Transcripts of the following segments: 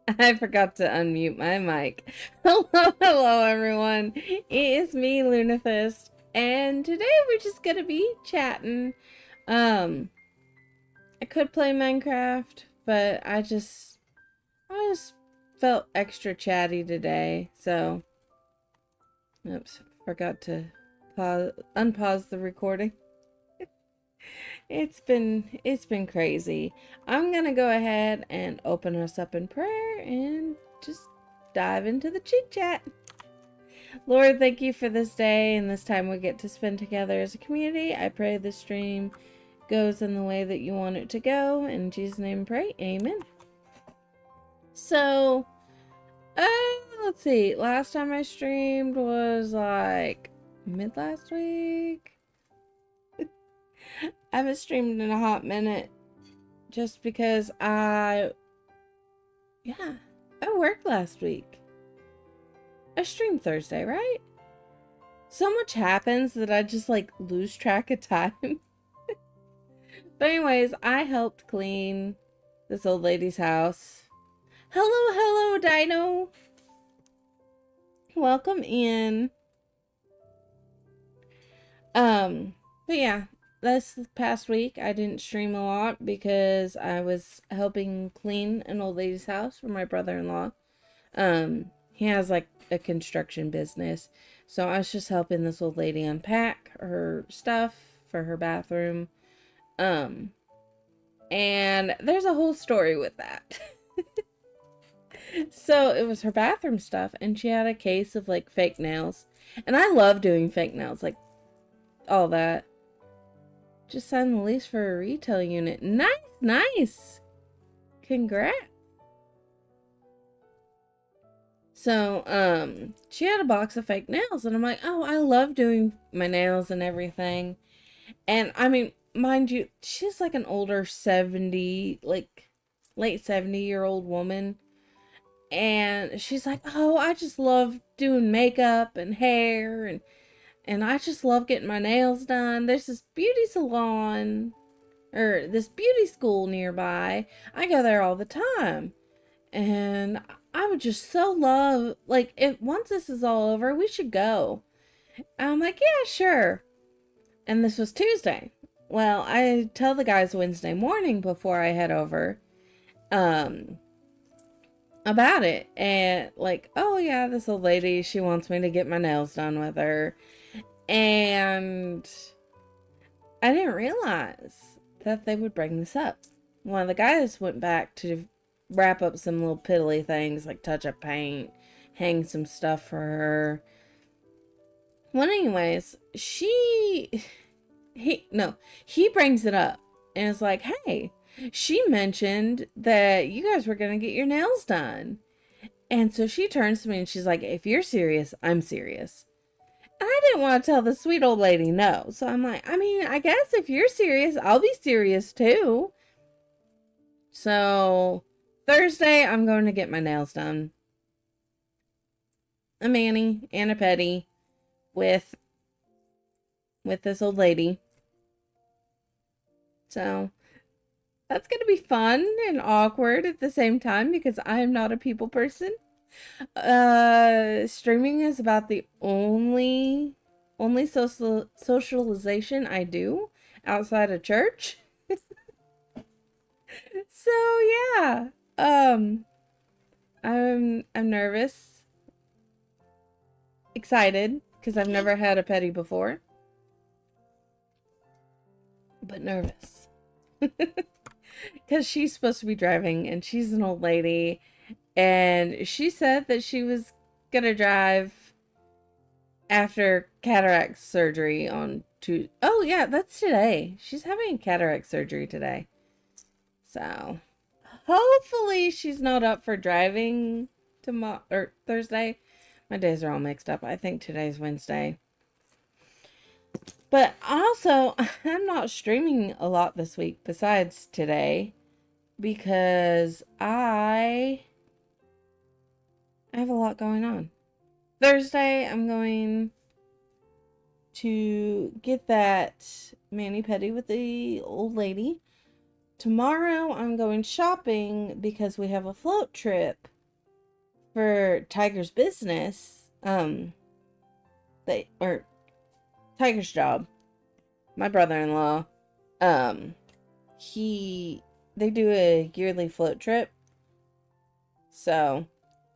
I forgot to unmute my mic. Hello, hello, everyone. It is me, Lunafist, and today we're just gonna be chatting. Um, I could play Minecraft, but I just felt extra chatty today, so oops, forgot to unpause the recording. It's been crazy. I'm gonna go ahead and open us up in prayer and just dive into the chit chat. Lord, thank you for this day and this time we get to spend together as a community. I pray this stream goes in the way that you want it to go. In Jesus' name, pray. Amen. So, uh, let's see. Last time I streamed was like mid last week. I haven't streamed in a hot minute just because yeah, I worked last week. I streamed Thursday, right? So much happens that I just like lose track of time. But anyways, I helped clean this old lady's house. Hello, hello, Dino. Welcome in. But yeah, this past week I didn't stream a lot because I was helping clean an old lady's house for my brother-in-law. He has like a construction business. So I was just helping this old lady unpack her stuff for her bathroom. And there's a whole story with that. So it was her bathroom stuff, and she had a case of like fake nails. And I love doing fake nails, like all that. Just signed the lease for a retail unit. Nice, nice. Congrats. So, she had a box of fake nails, and I'm like, oh, I love doing my nails and everything. And I mean, mind you, she's like an older 70, like late 70-year-old woman. And she's like, oh, I just love doing makeup and hair, and I just love getting my nails done. There's this beauty salon, or this beauty school nearby. I go there all the time. And I would just so love, like, if once this is all over, we should go. I'm like, yeah, sure. And this was Tuesday. Well, I tell the guys Wednesday morning before I head over, um, about it. And like, oh yeah, this old lady, she wants me to get my nails done with her. And I didn't realize that they would bring this up. One of the guys went back to wrap up some little piddly things like touch up paint, hang some stuff for her. Well, anyways, he brings it up and is like, hey, she mentioned that you guys were gonna get your nails done. And so she turns to me and she's like, if you're serious, I'm serious. And I didn't want to tell the sweet old lady no. So I'm like, I mean, I guess if you're serious, I'll be serious too. So Thursday, I'm going to get my nails done. A mani and a pedi with this old lady. So that's going to be fun and awkward at the same time because I am not a people person. Streaming is about the only socialization I do outside of church. So yeah, I'm nervous, excited because I've never had a pedi before, but nervous because she's supposed to be driving and she's an old lady, and she said that she was gonna drive after cataract surgery on Tuesday. Oh yeah, that's today. She's having cataract surgery today. So, hopefully she's not up for driving tomorrow or Thursday. My days are all mixed up. I think today's Wednesday. But also, I'm not streaming a lot this week besides today because I have a lot going on. Thursday, I'm going to get that mani-pedi with the old lady. Tomorrow, I'm going shopping because we have a float trip for Tiger's business, or Tiger's job, my brother-in-law, um, they do a yearly float trip. So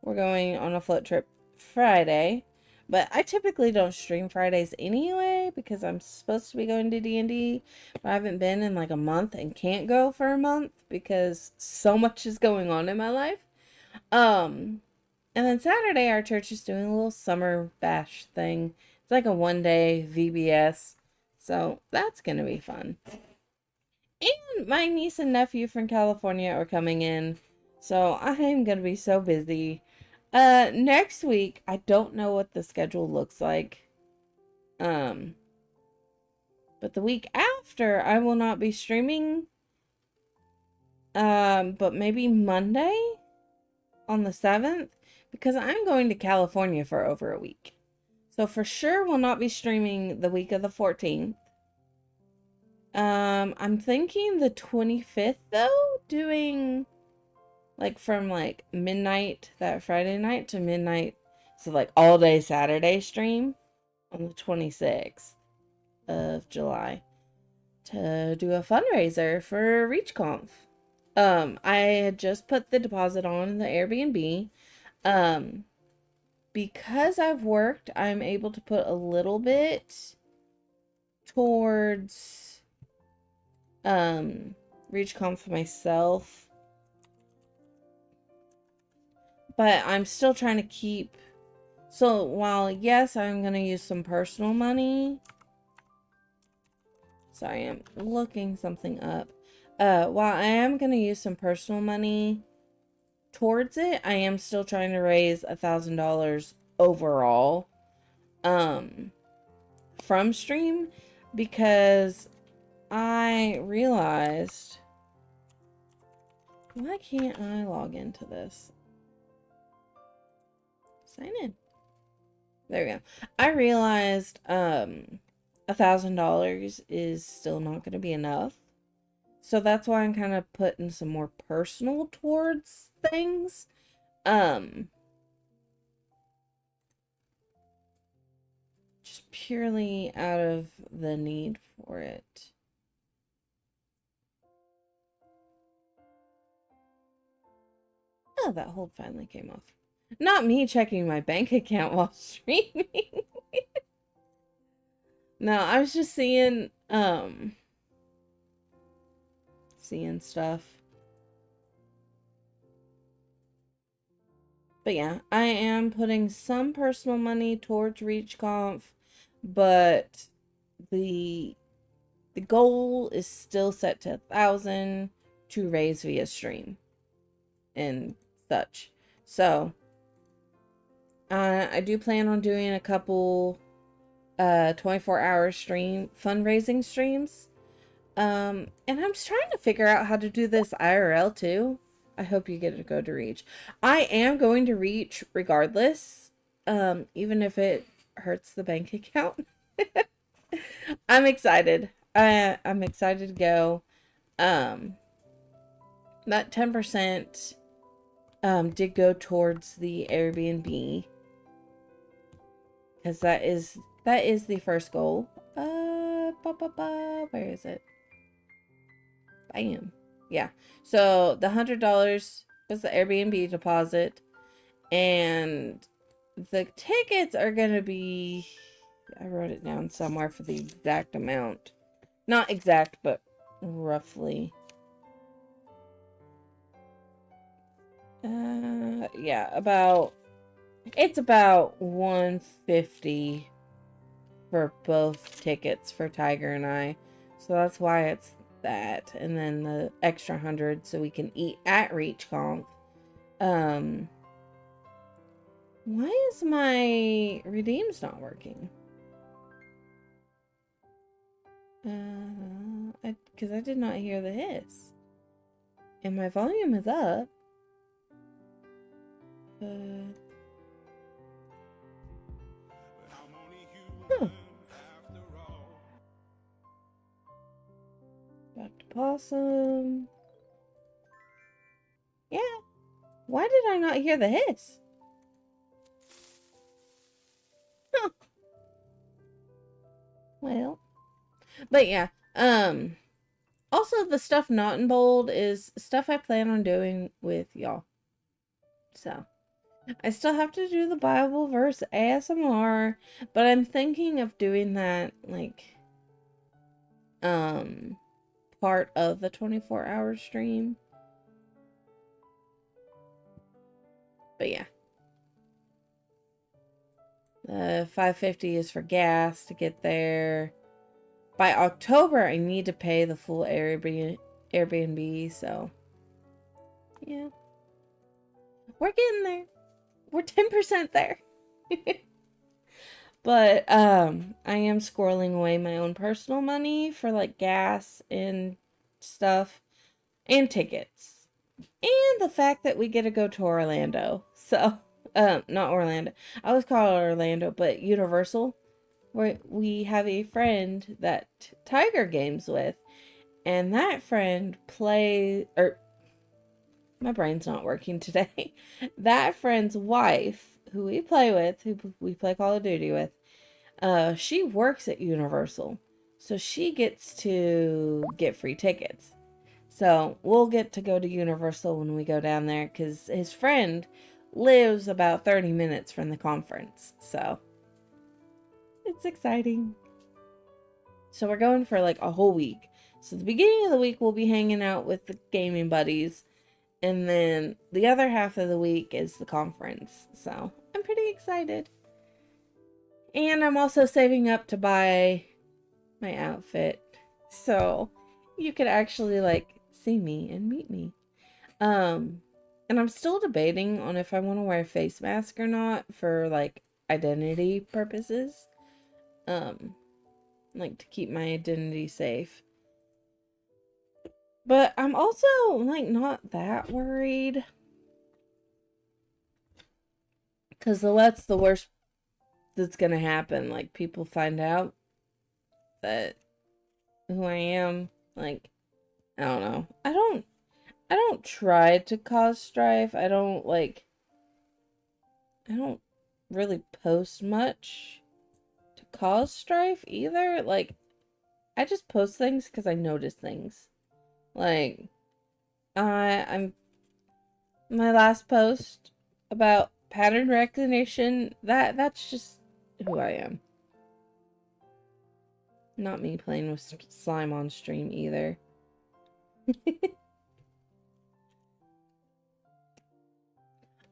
we're going on a float trip Friday, but I typically don't stream Fridays anyway because I'm supposed to be going to D&D, but I haven't been in like a month and can't go for a month because so much is going on in my life. And then Saturday our church is doing a little summer bash thing. It's like a 1-day VBS. So that's going to be fun. And my niece and nephew from California are coming in. So I'm going to be so busy. Next week, I don't know what the schedule looks like. But the week after, I will not be streaming. But maybe Monday on the 7th, because I'm going to California for over a week. So for sure, we'll not be streaming the week of the 14th. I'm thinking the 25th though, doing like from like midnight that Friday night to midnight, so like all day Saturday stream on the 26th of July to do a fundraiser for ReachConf. I had just put the deposit on the Airbnb. Because I've worked, I'm able to put a little bit towards ReachConf myself, but I'm still trying to keep, so while yes, I'm gonna use some personal money, sorry, I'm looking something up, while I am gonna use some personal money towards it, I am still trying to raise $1,000 overall from stream, because I realized, why can't I log into this? Sign in. There we go. I realized $1,000 is still not going to be enough. So that's why I'm kind of putting some more personal towards things. Just purely out of the need for it. Oh, that hold finally came off. Not me checking my bank account while streaming. No, I was just seeing stuff. But yeah, I am putting some personal money towards ReachConf, but the goal is still set to 1,000 to raise via stream and such. So I do plan on doing a couple 24-hour stream fundraising streams. And I'm just trying to figure out how to do this IRL too. I hope you get to go to Reach. I am going to Reach regardless, even if it hurts the bank account. I'm excited. I'm excited to go. That 10% did go towards the Airbnb, because that is the first goal. Where is it? Bam. Yeah. So the $100 was the Airbnb deposit, and the tickets are gonna be, I wrote it down somewhere for the exact amount. Not exact, but roughly. Yeah, it's about $150 for both tickets for Tiger and I. So that's why it's that. And then the extra 100 so we can eat at ReachConf. Why is my redeems not working? Because I did not hear the hiss. And my volume is up. Huh. Dr. Possum. Yeah. Why did I not hear the hiss? Well, but yeah. Also, the stuff not in bold is stuff I plan on doing with y'all. So, I still have to do the Bible verse ASMR, but I'm thinking of doing that, like, um, part of the 24-hour stream. But yeah. 550 is for gas to get there. By October, I need to pay the full Airbnb, so yeah. We're getting there. We're 10% there. But I am squirreling away my own personal money for like gas and stuff and tickets. And the fact that we get to go to Orlando. So, not Orlando. I always call it Orlando, but Universal, where we have a friend that Tiger games with, and that friend my brain's not working today. That friend's wife, who we play with, who we play Call of Duty with, she works at Universal. So she gets to get free tickets. So we'll get to go to Universal when we go down there because his friend lives about 30 minutes from the conference. So it's exciting. So we're going for like a whole week. So the beginning of the week we'll be hanging out with the gaming buddies. And then the other half of the week is the conference. So I'm pretty excited. And I'm also saving up to buy my outfit. So you could actually like see me and meet me. And I'm still debating on if I want to wear a face mask or not for like identity purposes. Like to keep my identity safe. But I'm also like not that worried. Cause what's the worst that's gonna happen? Like people find out that who I am. Like, I don't know. I don't try to cause strife. I don't really post much to cause strife either. Like, I just post things because I notice things. Like, I'm my last post about pattern recognition, that's just who I am. Not me playing with slime on stream either.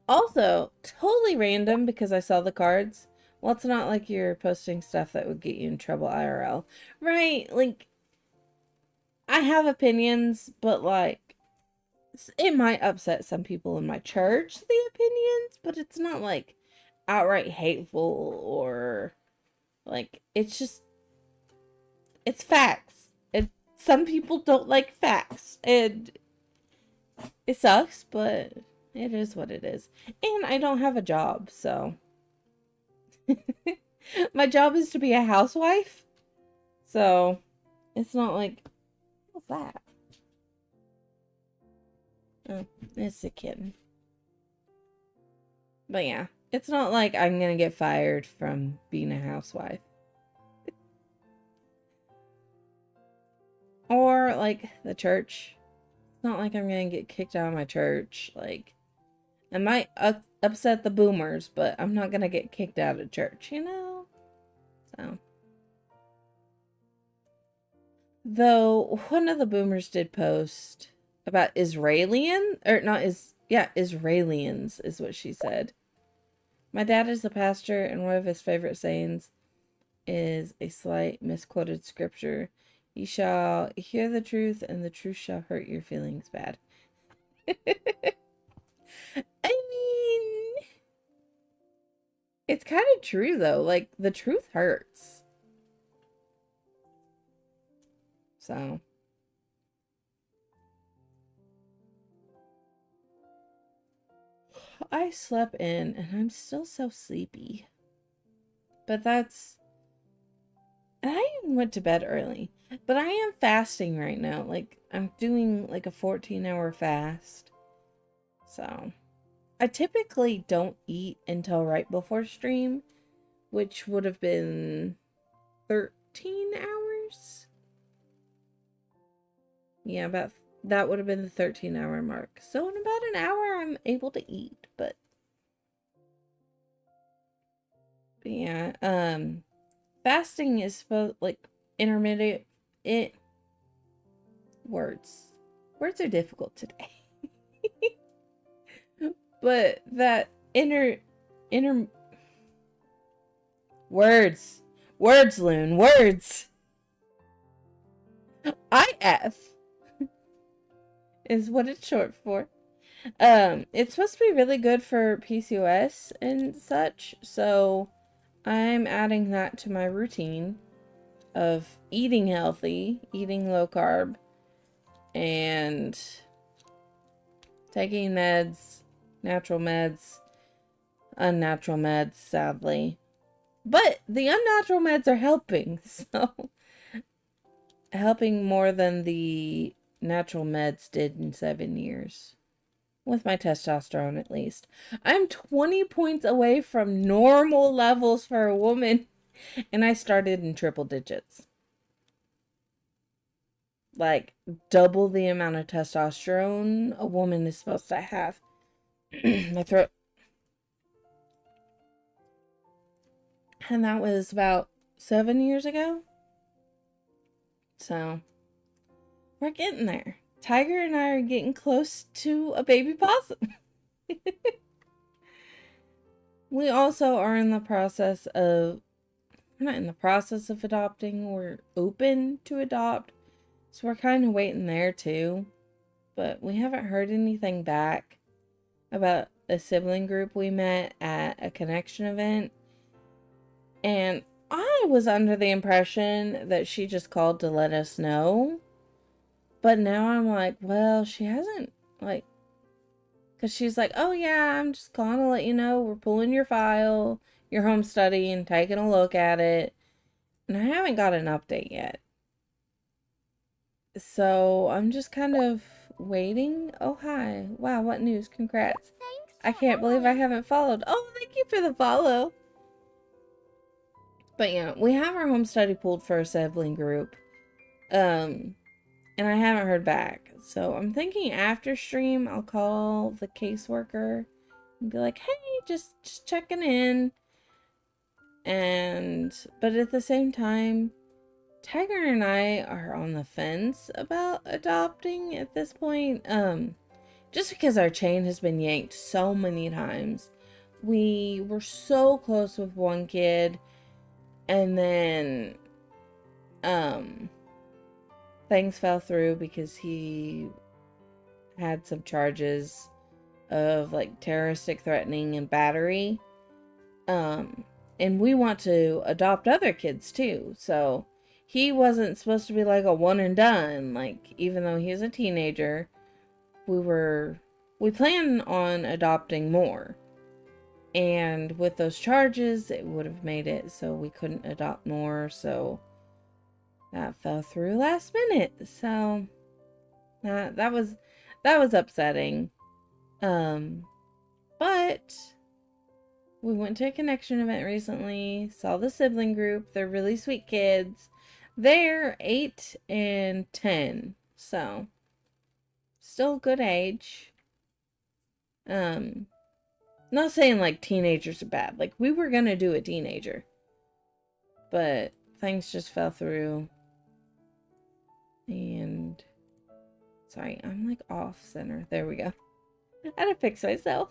Also, totally random because I saw the cards. Well, it's not like you're posting stuff that would get you in trouble IRL. Right? Like, I have opinions, but like, it might upset some people in my church, the opinions, but it's not like outright hateful or like, it's facts. And some people don't like facts. And it sucks, but it is what it is. And I don't have a job, so. My job is to be a housewife. So, it's not like, what's that? Oh, it's a kitten. But yeah, it's not like I'm gonna get fired from being a housewife. Or like the church. It's not like I'm gonna get kicked out of my church. Like, I might upset the boomers, but I'm not gonna get kicked out of church, you know? So. Though one of the boomers did post about Israelians is what she said. My dad is a pastor, and one of his favorite sayings is a slight misquoted scripture. You shall hear the truth, and the truth shall hurt your feelings bad. I mean, it's kind of true, though. Like, the truth hurts. So. I slept in, and I'm still so sleepy. But that's... And I even went to bed early. But I am fasting right now. Like, I'm doing like a 14-hour fast. So, I typically don't eat until right before stream, which would have been 13 hours. Yeah, about that would have been the 13-hour mark. So in about an hour, I'm able to eat. But yeah, fasting is supposed like intermittent. It words are difficult today. But that inner words, Loon, words. IF is what it's short for. It's supposed to be really good for PCOS and such, so I'm adding that to my routine of eating healthy, eating low carb, and taking meds, natural meds, unnatural meds, sadly. But the unnatural meds are helping, so helping more than the natural meds did in 7 years. With my testosterone, at least. I'm 20 points away from normal levels for a woman, and I started in triple digits. Like, double the amount of testosterone a woman is supposed to have. My throat. And that was about 7 years ago. So, we're getting there. Tiger and I are getting close to a baby possum. We also are in the process of, we're not in the process of adopting, we're open to adopt. So we're kind of waiting there too. But we haven't heard anything back about a sibling group we met at a connection event. And I was under the impression that she just called to let us know. But now I'm like, well, she hasn't, like, because she's like, oh yeah, I'm just calling to let you know we're pulling your file, your home study, and taking a look at it. And I haven't got an update yet. So I'm just kind of waiting. Oh, hi. Wow, what news? Congrats. I can't believe I haven't followed. Oh, thank you for the follow. But yeah, we have our home study pulled for a sibling group. And I haven't heard back. So I'm thinking after stream, I'll call the caseworker and be like, hey, just checking in. But at the same time, Tiger and I are on the fence about adopting at this point. Just because our chain has been yanked so many times. We were so close with one kid, and then things fell through because he had some charges of like terroristic threatening and battery. And we want to adopt other kids too. So he wasn't supposed to be like a one and done. Like, even though he's a teenager, we plan on adopting more. And with those charges, it would have made it so we couldn't adopt more. So that fell through last minute. So that was upsetting. But we went to a connection event recently, saw the sibling group. They're really sweet kids. They're 8 and 10, so still good age. Not saying like teenagers are bad. Like, we were gonna do a teenager, but things just fell through. And sorry, I'm like off center. There we go. I had to fix myself.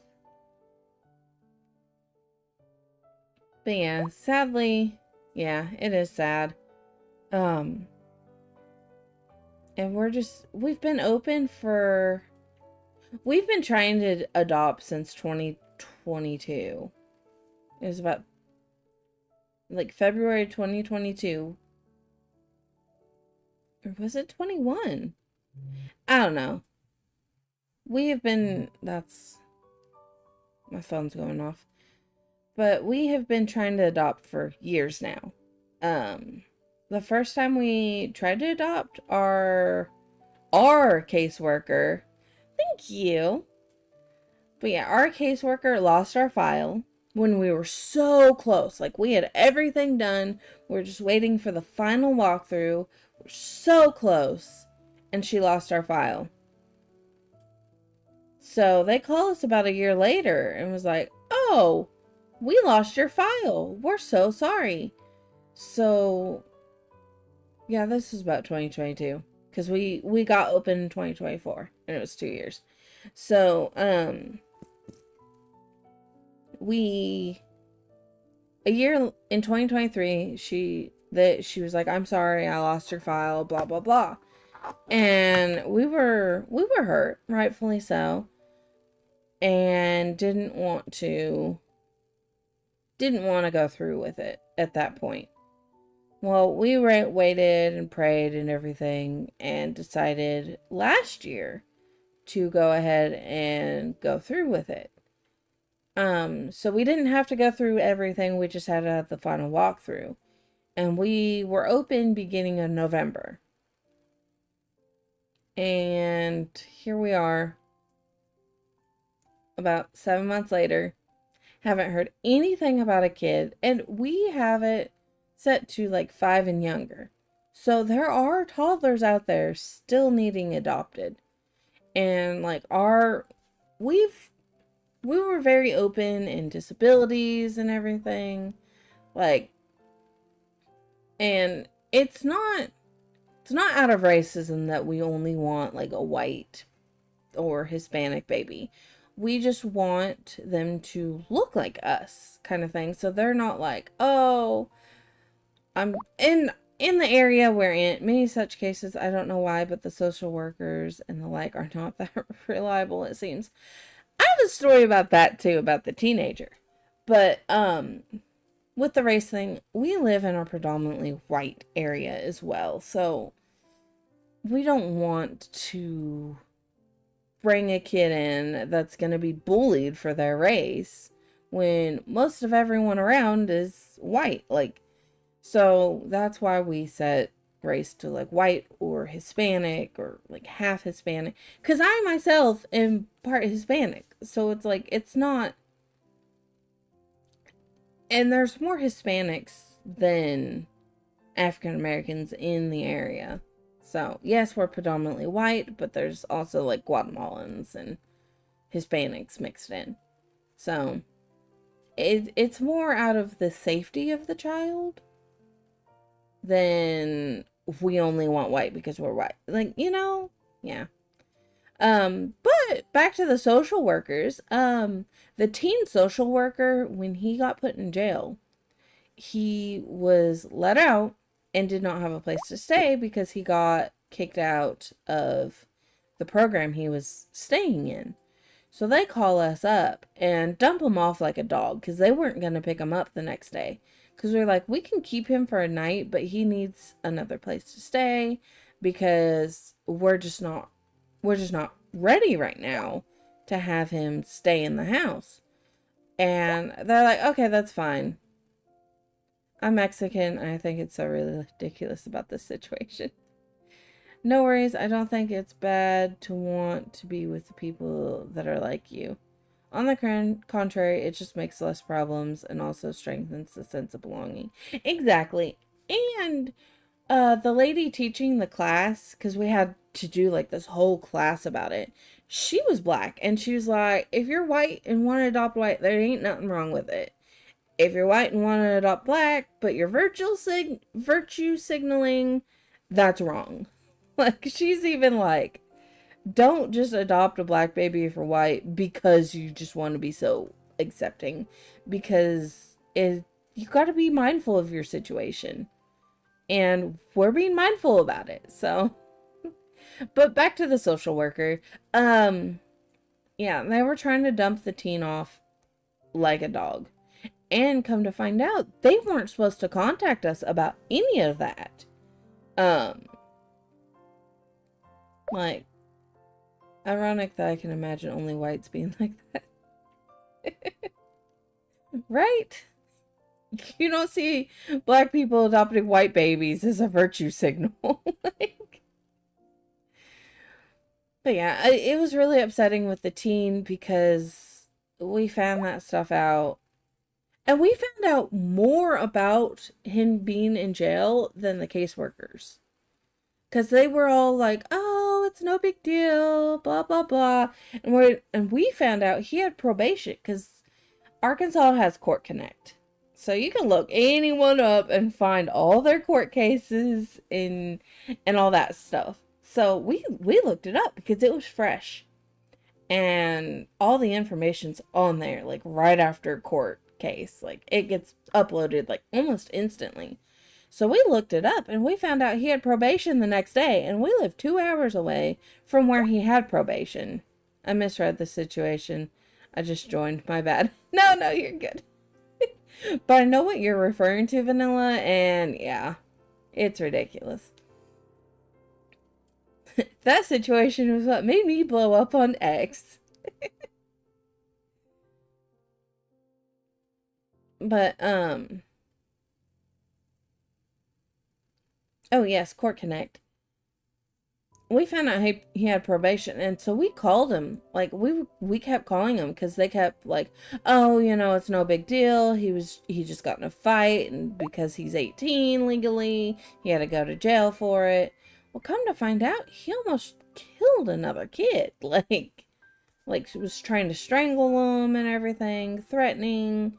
But yeah, sadly, yeah, it is sad. And we've been trying to adopt since 2022. It was about like February 2022. Or was it 21? I don't know. My phone's going off. But we have been trying to adopt for years now. The first time we tried to adopt, our caseworker, thank you. But yeah, our caseworker lost our file. when we were so close. Like, we had everything done. We're just waiting for the final walkthrough. We're so close. And she lost our file. So they called us about a year later and was like, oh, we lost your file. We're so sorry. So, yeah, this is about 2022. Because we got open in 2024. And it was 2 years. So, we a year in 2023, she was like, I'm sorry, I lost your file, blah blah blah. And we were hurt, rightfully so, and didn't want to go through with it at that point. Well, we waited and prayed and everything and decided last year to go ahead and go through with it. So we didn't have to go through everything. We just had to have the final walkthrough. And we were open beginning of November. And here we are, about 7 months later. Haven't heard anything about a kid. And we have it set to like 5 and younger. So there are toddlers out there still needing adopted. And like we were very open in disabilities and everything. Like, and it's not out of racism that we only want like a white or Hispanic baby. We just want them to look like us, kind of thing. So they're not like, oh, I'm in the area we're in. Many such cases, I don't know why, but the social workers and the like are not that reliable, it seems. I have a story about that too, about the teenager. But with the race thing, we live in a predominantly white area as well. So we don't want to bring a kid in that's going to be bullied for their race when most of everyone around is white. Like, so that's why we set race to like white or Hispanic or like half Hispanic. Because I myself am part Hispanic. So it's like, it's not. And there's more Hispanics than African Americans in the area. So, yes, we're predominantly white, but there's also like Guatemalans and Hispanics mixed in. So, it's more out of the safety of the child than we only want white because we're white. Like, yeah. But back to the social workers. The teen social worker, when he got put in jail, he was let out and did not have a place to stay because he got kicked out of the program he was staying in. So they call us up and dump him off like a dog because they weren't going to pick him up the next day. Because we're like, we can keep him for a night, but he needs another place to stay because we're just not ready right now to have him stay in the house. And they're like, okay, that's fine. I'm Mexican. I think it's so really ridiculous about this situation. No worries. I don't think it's bad to want to be with the people that are like you. On the contrary, it just makes less problems and also strengthens the sense of belonging. Exactly. And the lady teaching the class, because we had to do like this whole class about it, she was black. And she was like, if you're white and want to adopt white, there ain't nothing wrong with it. If you're white and want to adopt black, but you're virtue signaling, that's wrong. Like, she's even like, don't just adopt a black baby if you're white because you just want to be so accepting. Because you got to be mindful of your situation. And we're being mindful about it. So, but back to the social worker. Yeah, they were trying to dump the teen off like a dog. And come to find out, they weren't supposed to contact us about any of that. Like, ironic that I can imagine only whites being like that. Right? You don't see black people adopting white babies as a virtue signal. Like, but yeah, it was really upsetting with the teen because we found that stuff out And we found out more about him being in jail than the caseworkers. Because they were all like, oh, it's no big deal, blah, blah, blah. And we found out he had probation because Arkansas has Court Connect. So you can look anyone up and find all their court cases and all that stuff. So we looked it up because it was fresh. And all the information's on there, like right after court case. Like it gets uploaded like almost instantly. So we looked it up and we found out he had probation the next day, and we live 2 hours away from where he had probation. I misread the situation. I just joined, my bad. No, you're good. But I know what you're referring to, Vanilla, and yeah, it's ridiculous. That situation was what made me blow up on X. But, oh yes, Court Connect. We found out he had probation, and so we called him. Like we kept calling him because they kept like, oh, it's no big deal. He just got in a fight, and because he's 18 legally, he had to go to jail for it. Well, come to find out, he almost killed another kid. Like was trying to strangle him and everything, threatening,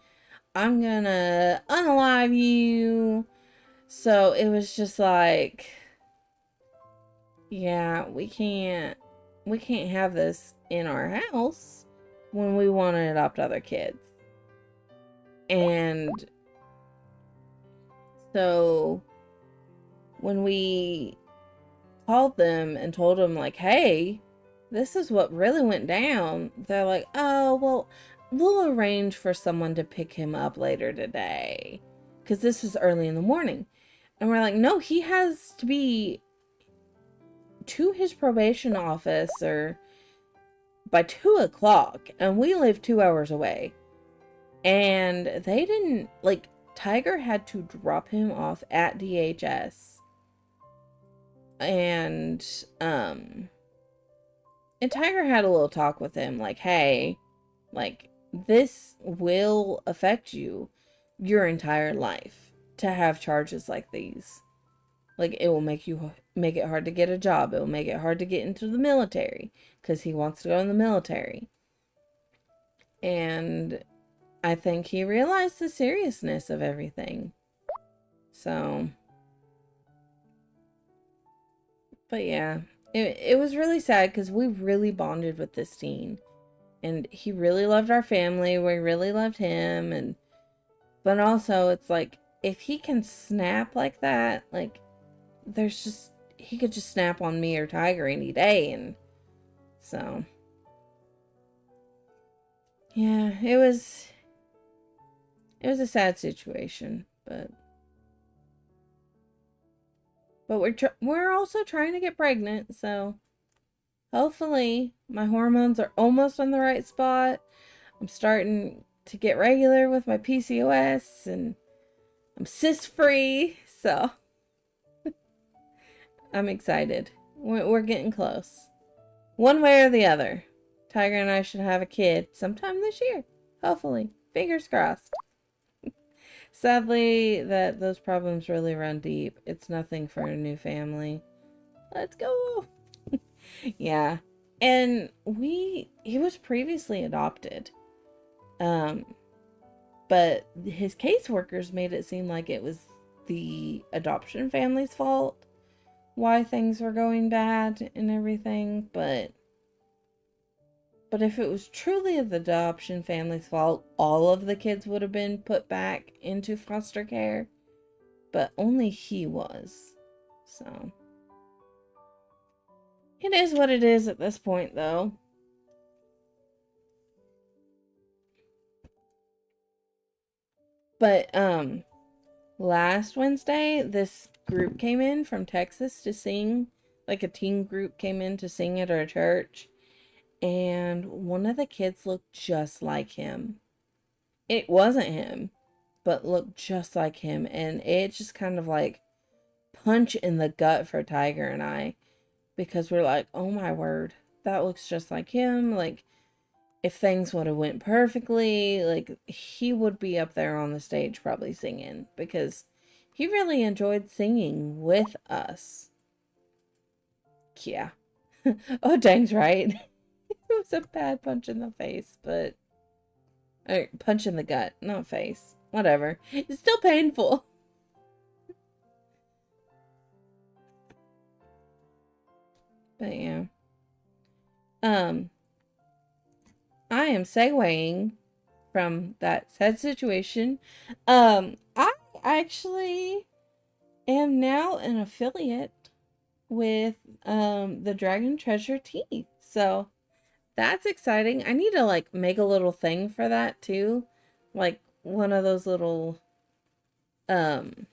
I'm gonna unalive you. So it was just like, yeah, we can't have this in our house when we want to adopt other kids. And so when we called them and told them like, hey, this is what really went down, they're like, oh, well, we'll arrange for someone to pick him up later today. Because this is early in the morning. And we're like, no, he has to be to his probation officer by 2 o'clock, and we live 2 hours away. And they didn't, like, Tiger had to drop him off at DHS. And Tiger had a little talk with him, like, hey, like, this will affect you your entire life to have charges like these. Like, it will make it hard to get a job. It will make it hard to get into the military because he wants to go in the military. And I think he realized the seriousness of everything. So, but yeah, it was really sad because we really bonded with this teen. And he really loved our family. We really loved him. But also, it's like, if he can snap like that, like, he could just snap on me or Tiger any day. And so, yeah, it was a sad situation, but we're also trying to get pregnant, so hopefully my hormones are almost on the right spot. I'm starting to get regular with my PCOS, and I'm cyst free, so I'm excited. We're getting close. One way or the other. Tiger and I should have a kid sometime this year. Hopefully. Fingers crossed. Sadly, those problems really run deep. It's nothing for a new family. Let's go. Yeah. And he was previously adopted. But his caseworkers made it seem like it was the adoption family's fault why things were going bad and everything, but if it was truly the adoption family's fault, all of the kids would have been put back into foster care, but only he was. So it is what it is at this point, though. But last Wednesday, this group came in from Texas to sing. Like, a teen group came in to sing at our church, and one of the kids looked just like him. It wasn't him, but looked just like him, and it just kind of like punch in the gut for Tiger and I, because we're like, oh my word, that looks just like him. Like, if things would have went perfectly, like he would be up there on the stage probably singing because he really enjoyed singing with us. Yeah. Oh, Dang's right. It was a bad punch in the face, but or punch in the gut, not face. Whatever. It's still painful. But yeah. Um, I am segueing from that sad situation. I actually am now an affiliate with the Dragon Treasure Tea. So that's exciting. I need to like make a little thing for that too. Like one of those little um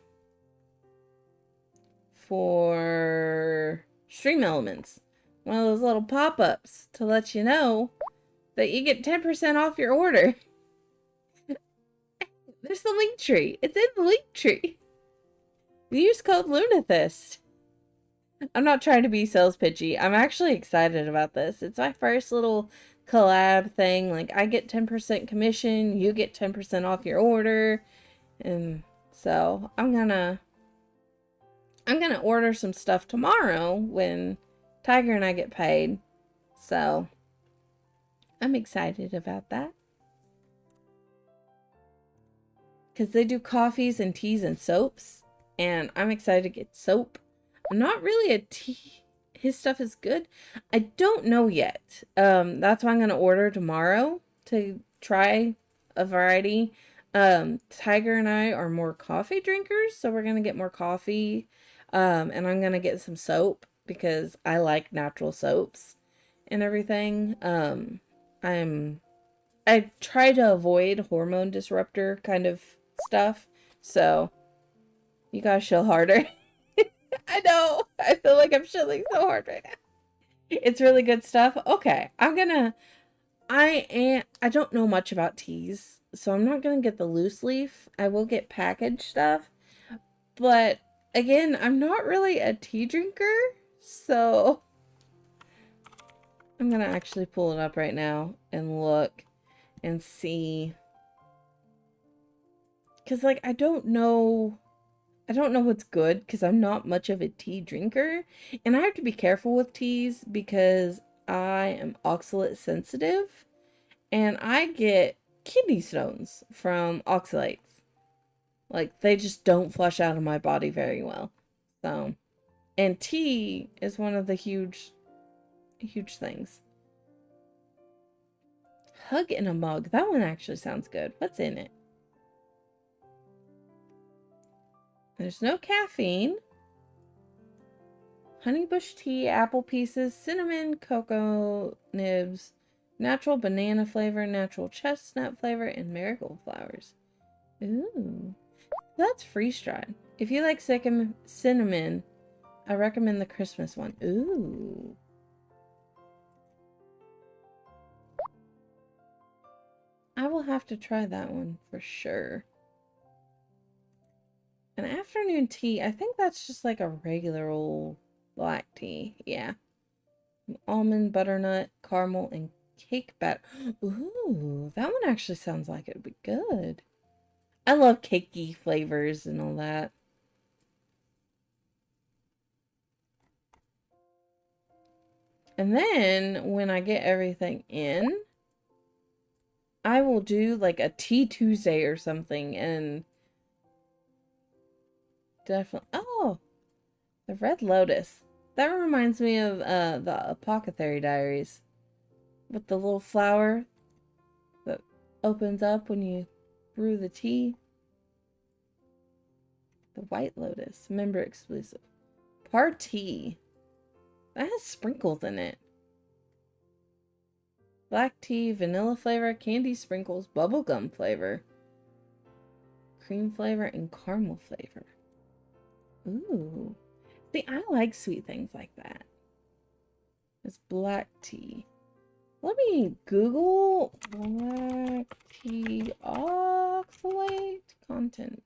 for Stream Elements. One of those little pop-ups to let you know that you get 10% off your order. There's the link tree. It's in the link tree. Use code Lunathist. I'm not trying to be sales pitchy. I'm actually excited about this. It's my first little collab thing. Like I get 10% commission, you get 10% off your order. And so I'm gonna order some stuff tomorrow when Tiger and I get paid. So I'm excited about that. Because they do coffees and teas and soaps. And I'm excited to get soap. I'm not really a tea. His stuff is good. I don't know yet. That's why I'm going to order tomorrow to try a variety. Tiger and I are more coffee drinkers. So we're going to get more coffee. And I'm going to get some soap because I like natural soaps and everything. I try to avoid hormone disruptor kind of stuff. So you gotta chill harder. I know. I feel like I'm chilling so hard right now. It's really good stuff. Okay, I don't know much about teas, so I'm not gonna get the loose leaf. I will get packaged stuff. But again, I'm not really a tea drinker, so I'm gonna actually pull it up right now and look and see. Cause like I don't know what's good because I'm not much of a tea drinker. And I have to be careful with teas because I am oxalate sensitive and I get kidney stones from oxalates. Like they just don't flush out of my body very well. So, and tea is one of the huge things. Hug in a mug. That one actually sounds good. What's in it? There's no caffeine. Honeybush tea, apple pieces, cinnamon, cocoa nibs, natural banana flavor, natural chestnut flavor, and marigold flowers. Ooh, that's freeze-dried. If you like cinnamon, I recommend the Christmas one. Ooh. I will have to try that one for sure. An afternoon tea, I think that's just like a regular old black tea. Yeah. Almond, butternut, caramel, and cake batter. Ooh, that one actually sounds like it would be good. I love cakey flavors and all that. And then when I get everything in, I will do like a tea Tuesday or something and definitely. Oh, the Red Lotus. That reminds me of the Apothecary Diaries with the little flower that opens up when you brew the tea. The White Lotus, member exclusive. Party. That has sprinkles in it. Black tea, vanilla flavor, candy sprinkles, bubblegum flavor, cream flavor, and caramel flavor. Ooh. See, I like sweet things like that. It's black tea. Let me Google black tea oxalate content.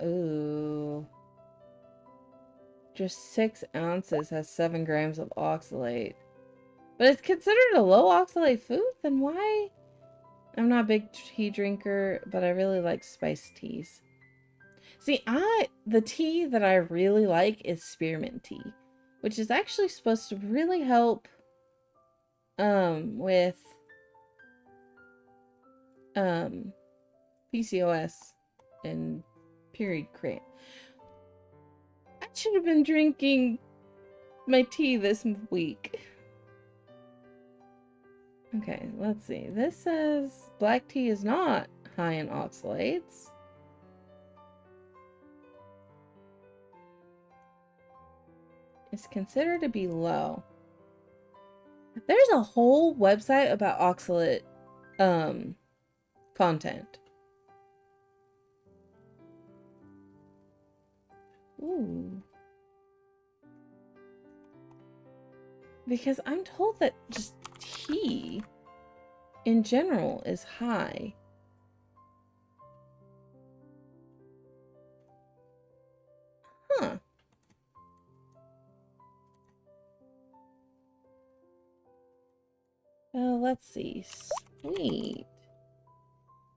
Ooh. just 6 ounces has 7 grams of oxalate. But it's considered a low oxalate food? Then why? I'm not a big tea drinker, but I really like spiced teas. See, the tea that I really like is spearmint tea, which is actually supposed to really help with PCOS and period cramp. I should have been drinking my tea this week. Okay, let's see. This says black tea is not high in oxalates. It's considered to be low. There's a whole website about oxalate content. Ooh. Because I'm told that just tea in general is high. Huh. Let's see. Sweet.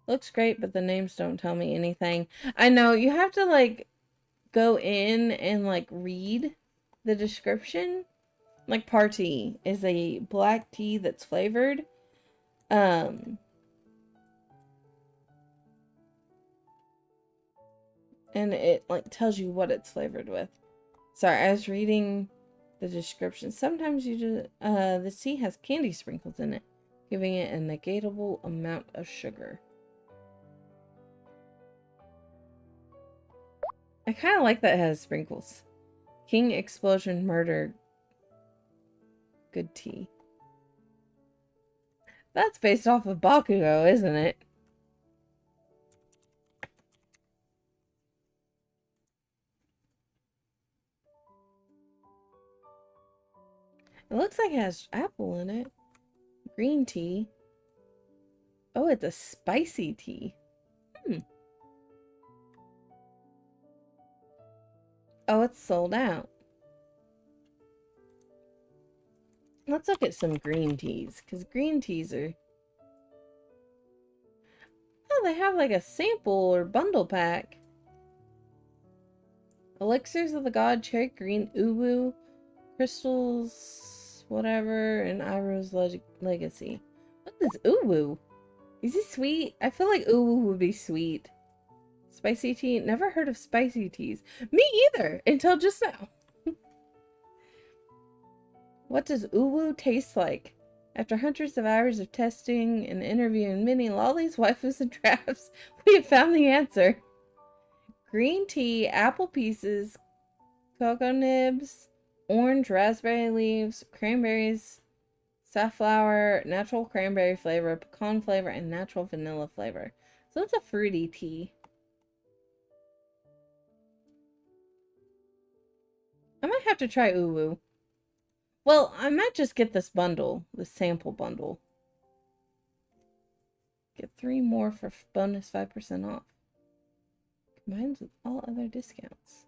Looks great, but the names don't tell me anything. I know, you have to, like, go in and, like, read the description. Like, Partea is a black tea that's flavored. And it, like, tells you what it's flavored with. Sorry, I was reading the description. Sometimes you just, the tea has candy sprinkles in it, giving it a negatable amount of sugar. I kind of like that it has sprinkles. King Explosion Murder. Good tea. That's based off of Bakugo, isn't it? It looks like it has apple in it. Green tea. Oh, it's a spicy tea. Oh, it's sold out. Let's look at some green teas, because green teas are... Oh, they have like a sample or bundle pack. Elixirs of the God, Cherry Green, Uwu, Crystals, whatever, and Iroh's Legacy. What is Uwu? Is he sweet? I feel like Uwu would be sweet. Spicy tea? Never heard of spicy teas. Me either, until just now. What does Uwu taste like? After hundreds of hours of testing and interviewing many lollies, waifus, and traps, we have found the answer. Green tea, apple pieces, cocoa nibs, orange raspberry leaves, cranberries, safflower, natural cranberry flavor, pecan flavor, and natural vanilla flavor. So it's a fruity tea. I might have to try Uwu. Well, I might just get this bundle, the sample bundle. Get 3 more for bonus 5% off. Combines with all other discounts.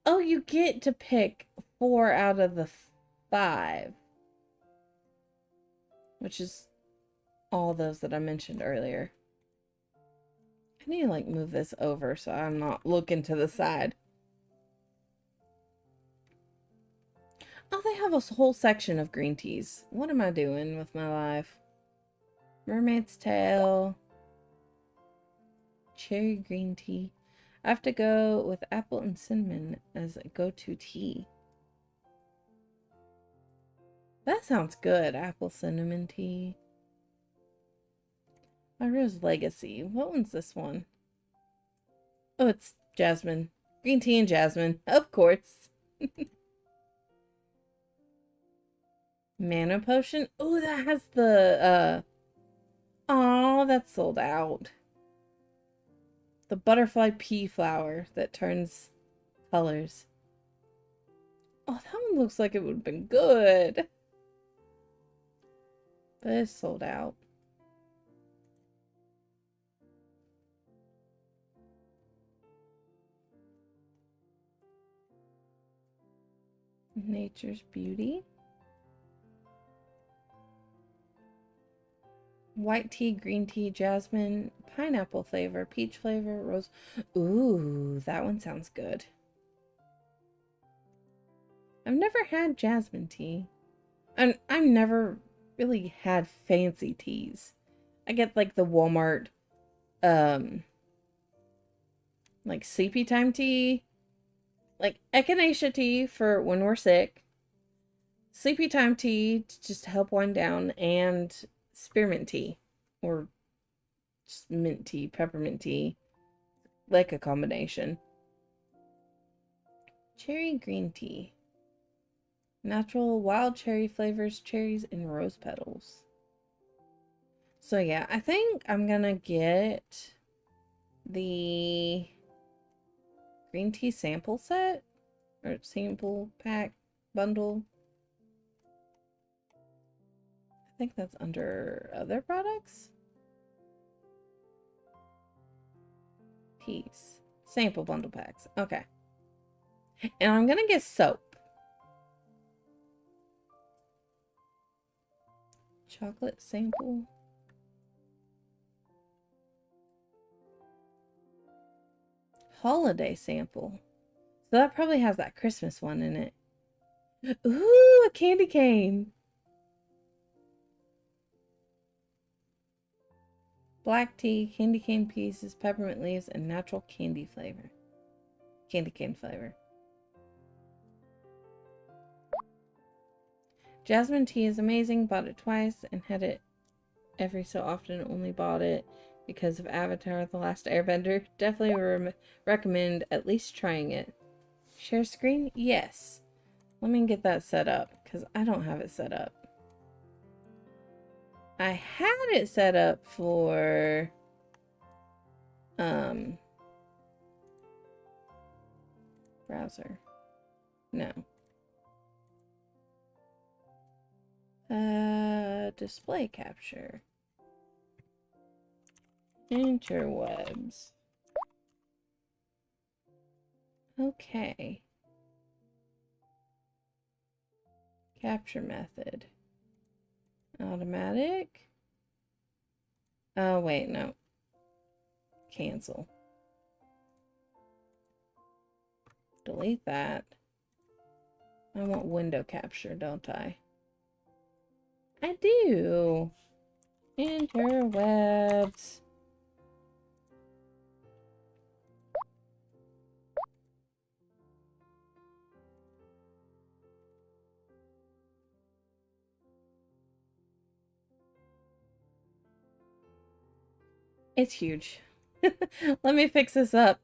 Oh, you get to pick 4 out of the 5. Which is all those that I mentioned earlier. I need to, like, move this over so I'm not looking to the side. Oh, they have a whole section of green teas. What am I doing with my life? Mermaid's Tail. Cherry green tea. I have to go with apple and cinnamon as a go-to tea. That sounds good. Apple cinnamon tea. Iroh's Legacy. What one's this one? Oh, it's jasmine. Green tea and jasmine. Of course. Mana potion. Oh, that has the oh, that's sold out. The butterfly pea flower that turns colors. Oh, that one looks like it would have been good. But it's sold out. Nature's Beauty. White tea, green tea, jasmine, pineapple flavor, peach flavor, rose. Ooh, that one sounds good. I've never had jasmine tea. And I've never really had fancy teas. I get like the Walmart, um, like sleepy time tea, like echinacea tea for when we're sick, sleepy time tea to just help wind down, and spearmint tea or just mint tea, peppermint tea, like a combination. Cherry green tea. Natural wild cherry flavors, cherries, and rose petals. So yeah, I think I'm gonna get the green tea sample set or sample pack bundle. I think that's under other products. Teas. Sample bundle packs. Okay. And I'm gonna get soap. Chocolate sample. Holiday sample. So that probably has that Christmas one in it. Ooh, a candy cane. Black tea, candy cane pieces, peppermint leaves, and natural candy flavor. Candy cane flavor. Jasmine tea is amazing. Bought it twice and had it every so often. Only bought it because of Avatar: The Last Airbender. Definitely recommend at least trying it. Share screen? Yes. Let me get that set up because I don't have it set up. I had it set up for browser. No. Display capture. Interwebs. Okay. Capture method. Automatic. Oh, wait, no. Cancel. Delete that. I want window capture, don't I? I do. Interwebs. It's huge. Let me fix this up.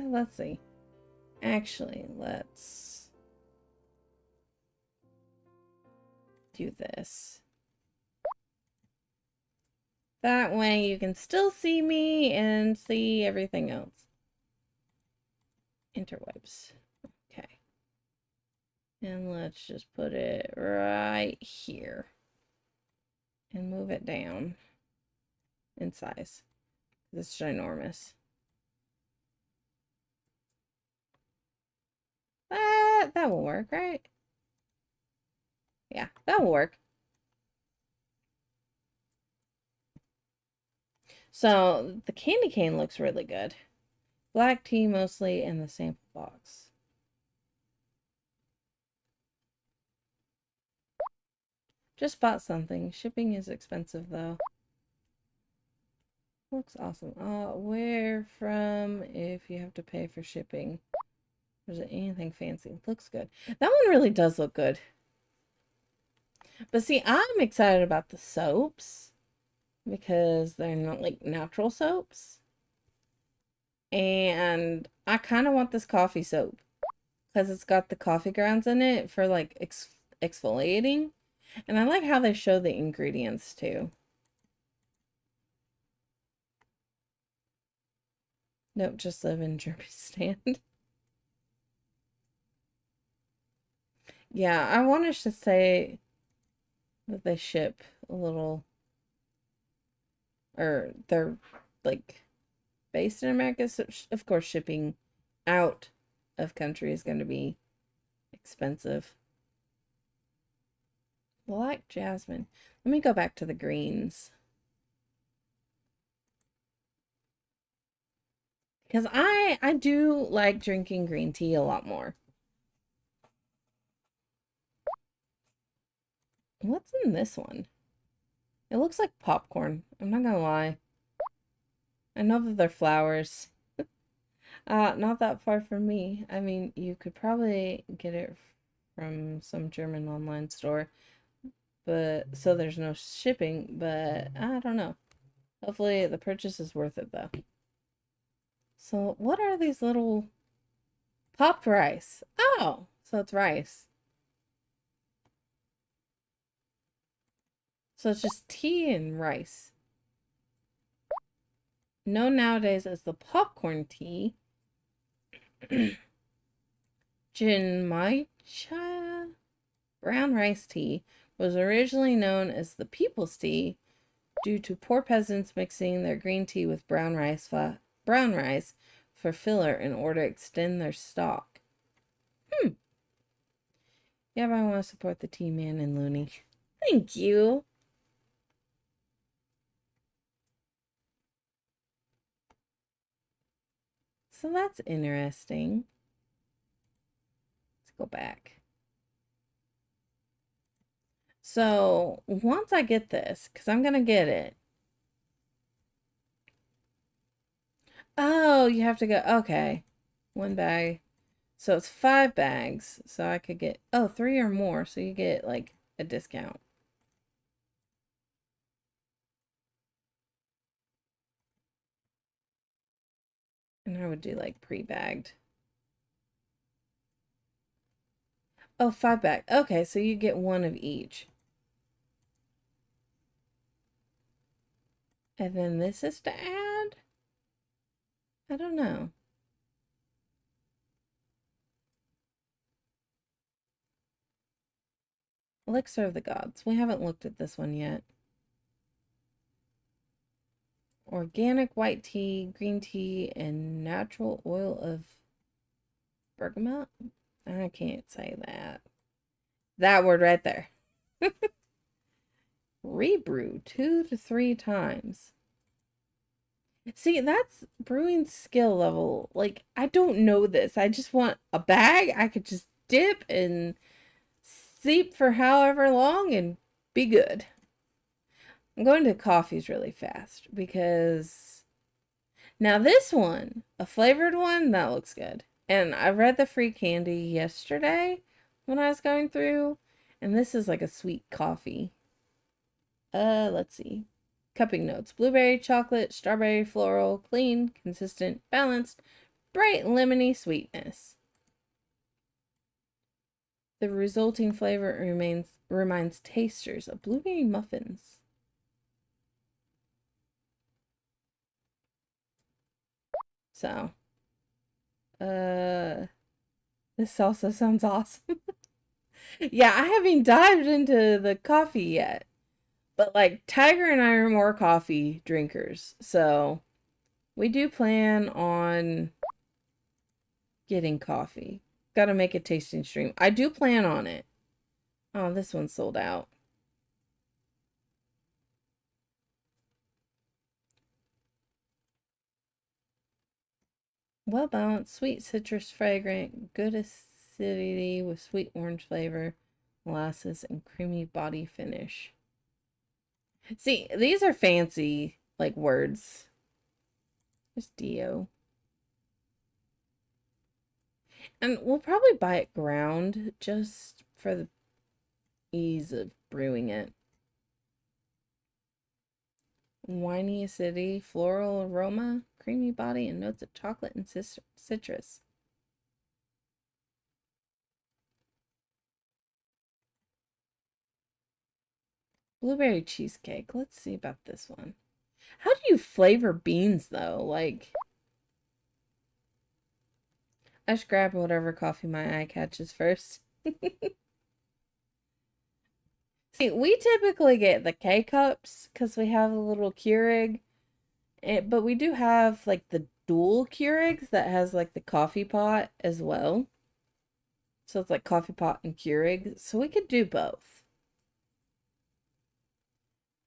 Let's see. Actually, let's do this. That way you can still see me and see everything else. Interwebs. Okay. And let's just put it right here. And move it down in size. It's ginormous. That will work, right? Yeah, that will work. So the candy cane looks really good. Black tea mostly in the sample box. Just bought something. Shipping is expensive though. Looks awesome. Where from if you have to pay for shipping? Is it anything fancy? Looks good. That one really does look good. But see, I'm excited about the soaps because they're not like natural soaps. And I kind of want this coffee soap because it's got the coffee grounds in it for like exfoliating. And I like how they show the ingredients too. Nope, just live in Jerpistan. Yeah, I wanted to say that they ship a little or they're like based in America. So of course, shipping out of country is going to be expensive. Black jasmine. Let me go back to the greens. Because I do like drinking green tea a lot more. What's in this one? It looks like popcorn. I'm not gonna lie. I know that they're flowers. Not that far from me. I mean, you could probably get it from some German online store, but so there's no shipping, but I don't know. Hopefully the purchase is worth it though. So what are these little popped rice? Oh, so it's rice. So it's just tea and rice. Known nowadays as the popcorn tea. Jinmaicha brown rice tea was originally known as the people's tea due to poor peasants mixing their green tea with brown rice for filler in order to extend their stock. Yeah, but I want to support the tea man and Looney. Thank you. So that's interesting. Let's go back. So once I get this, because I'm going to get it. Oh, you have to go. Okay. One bag. So it's 5 bags. So I could get, oh, 3 or more. So you get like a discount. And I would do like pre-bagged. Oh, 5 bag. Okay, so you get one of each. And then this is to add? I don't know. Elixir of the Gods. We haven't looked at this one yet. Organic white tea, green tea, and natural oil of bergamot. I can't say that. That word right there. Rebrew 2 to 3 times. See, that's brewing skill level. Like, I don't know this. I just want a bag I could just dip and steep for however long and be good. I'm going to coffees really fast because now this one, a flavored one, that looks good. And I read the free candy yesterday when I was going through, and this is like a sweet coffee. Let's see. Cupping notes: blueberry, chocolate, strawberry, floral, clean, consistent, balanced, bright lemony sweetness. The resulting flavor reminds tasters of blueberry muffins. So, this also sounds awesome. Yeah, I haven't dived into the coffee yet. But like Tiger and I are more coffee drinkers. So, we do plan on getting coffee. Got to make a tasting stream. I do plan on it. Oh, this one's sold out. Well balanced, sweet citrus fragrant, good acidity with sweet orange flavor, molasses, and creamy body finish. See, these are fancy, like, words. There's Dio. And we'll probably buy it ground just for the ease of brewing it. Winey acidity, floral aroma, creamy body, and notes of chocolate and citrus. Blueberry cheesecake. Let's see about this one. How do you flavor beans, though? Like, I just grab whatever coffee my eye catches first. See, we typically get the K cups because we have a little Keurig, but we do have like the dual Keurigs that has like the coffee pot as well. So it's like coffee pot and Keurig. So we could do both.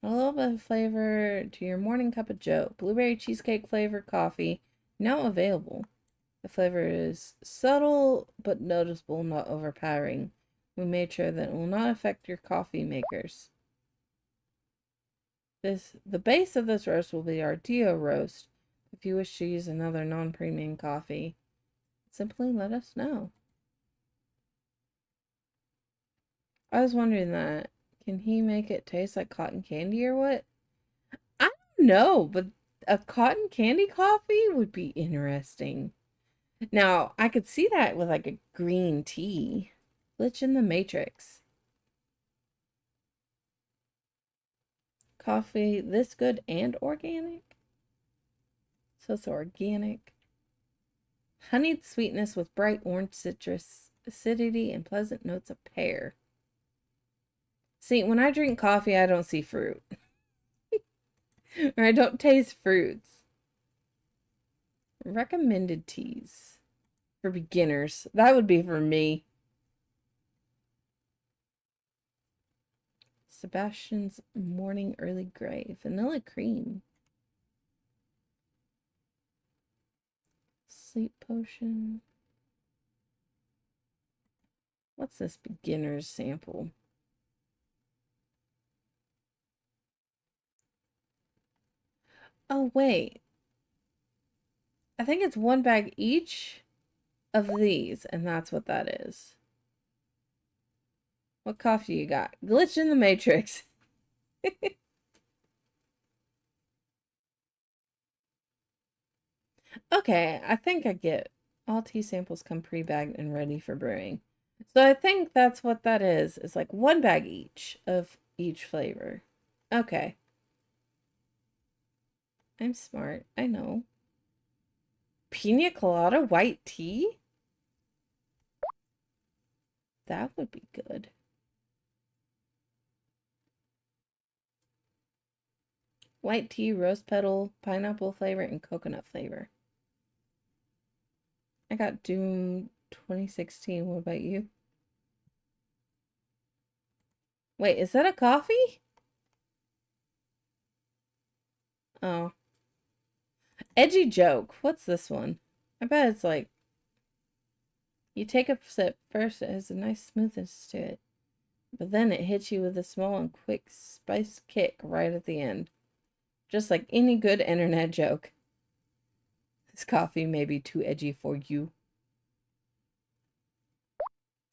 A little bit of flavor to your morning cup of joe. Blueberry cheesecake flavor coffee now available. The flavor is subtle but noticeable, not overpowering. We made sure that it will not affect your coffee makers. The base of this roast will be our Dio roast. If you wish to use another non-premium coffee, simply let us know. I was wondering that. Can he make it taste like cotton candy or what? I don't know, but a cotton candy coffee would be interesting. Now, I could see that with like a green tea. Glitch in the Matrix. Coffee this good and organic? So it's organic. Honeyed sweetness with bright orange citrus acidity and pleasant notes of pear. See, when I drink coffee, I don't see fruit. Or I don't taste fruits. Recommended teas for beginners. That would be for me. Sebastian's Morning Early Grey. Vanilla cream. Sleep potion. What's this beginner's sample? Oh, wait. I think it's one bag each of these, and that's what that is. What coffee you got? Glitch in the Matrix. Okay, I think I get all tea samples come pre-bagged and ready for brewing. So I think that's what that is. It's like one bag each of each flavor. Okay. I'm smart. I know. Pina colada white tea? That would be good. White tea, rose petal, pineapple flavor, and coconut flavor. I got Doom 2016. What about you? Wait, is that a coffee? Oh. Edgy joke. What's this one? I bet it's like you take a sip first, it has a nice smoothness to it. But then it hits you with a small and quick spice kick right at the end. Just like any good internet joke. This coffee may be too edgy for you.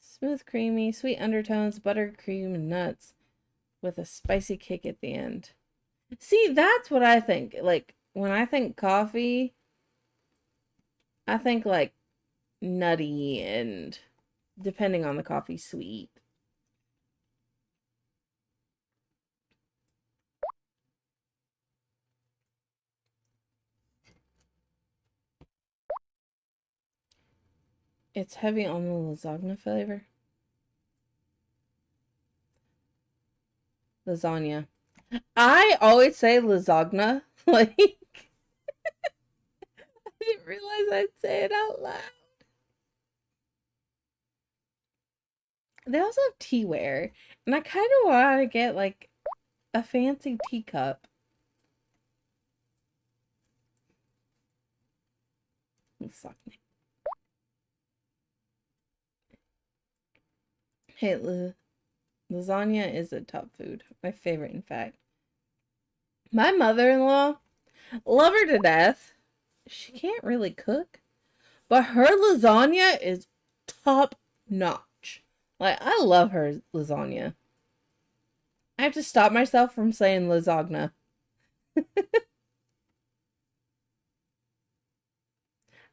Smooth, creamy, sweet undertones, buttercream, and nuts with a spicy kick at the end. See, that's what I think. Like, when I think coffee, I think like nutty and depending on the coffee, sweet. It's heavy on the lasagna flavor. Lasagna. I always say lasagna. Like, I didn't realize I'd say it out loud. They also have teaware, and I kind of want to get like a fancy teacup. Lasagna. Hey, lasagna is a top food. My favorite, in fact. My mother-in-law, love her to death. She can't really cook, but her lasagna is top notch. Like, I love her lasagna. I have to stop myself from saying lasagna.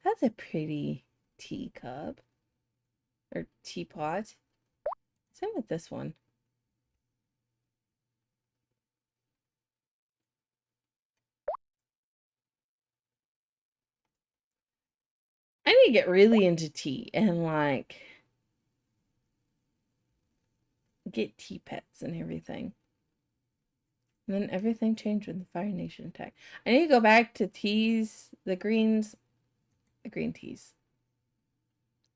That's a pretty teacup. Or teapot. Same with this one. I need to get really into tea and like get tea pets and everything. And then everything changed when the Fire Nation attacked. I need to go back to teas, the green teas.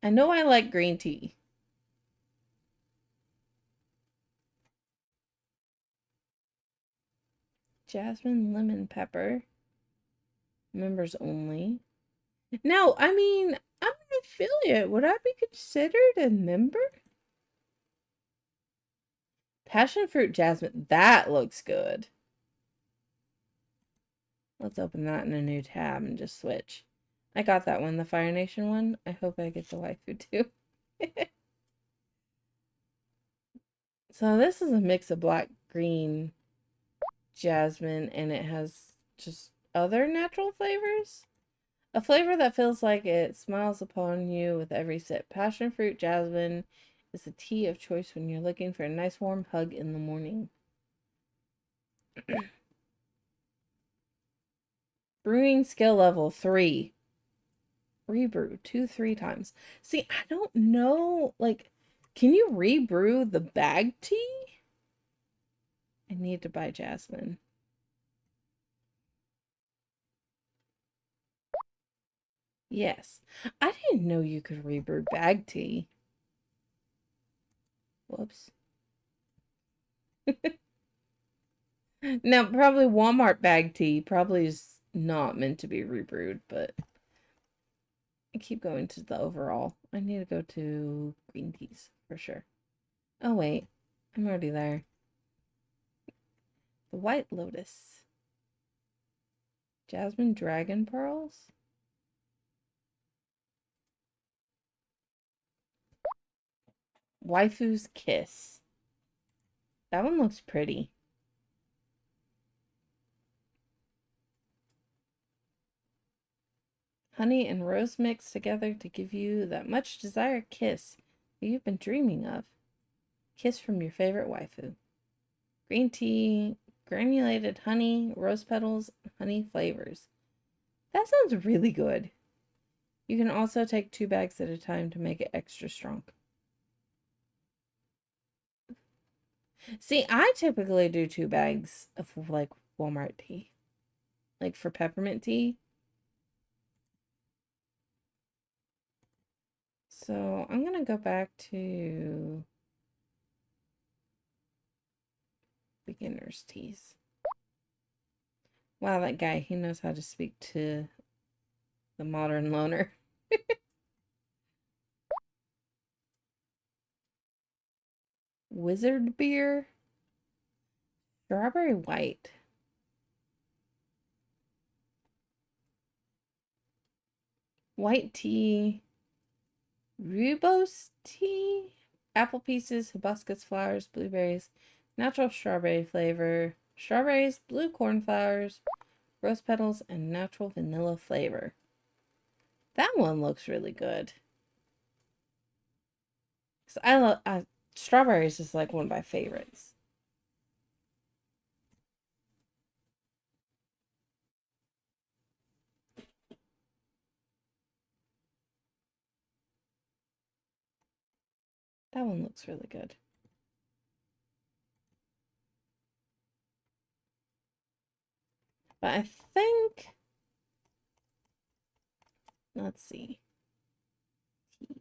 I know I like green tea. Jasmine lemon pepper. Members only. Now, I mean, I'm an affiliate. Would I be considered a member? Passion fruit jasmine. That looks good. Let's open that in a new tab and just switch. I got that one, the Fire Nation one. I hope I get the waifu too. So this is a mix of black, green, jasmine, and it has just other natural flavors. A flavor that feels like it smiles upon you with every sip. Passion fruit jasmine is the tea of choice when you're looking for a nice warm hug in the morning. Brewing skill level 3. Rebrew 3 times. See, I don't know, like, can you rebrew the bag tea? I need to buy jasmine. Yes. I didn't know you could rebrew bag tea. Whoops. Now, probably Walmart bag tea probably is not meant to be rebrewed, but I keep going to the overall. I need to go to green teas for sure. Oh, wait. I'm already there. The White Lotus. Jasmine Dragon Pearls. Waifu's Kiss. That one looks pretty. Honey and rose mixed together to give you that much desired kiss that you've been dreaming of. Kiss from your favorite waifu. Green tea, granulated honey, rose petals, honey flavors. That sounds really good. You can also take 2 bags at a time to make it extra strong. See, I typically do 2 bags of like Walmart tea. Like for peppermint tea. So I'm going to go back to beginner's teas. Wow, that guy, he knows how to speak to the modern loner. Wizard beer. Strawberry white. White tea. Rooibos tea. Apple pieces, hibiscus flowers, blueberries, natural strawberry flavor, strawberries, blue cornflowers, rose petals, and natural vanilla flavor. That one looks really good. So I love strawberries is like one of my favorites. That one looks really good. But I think, let's see.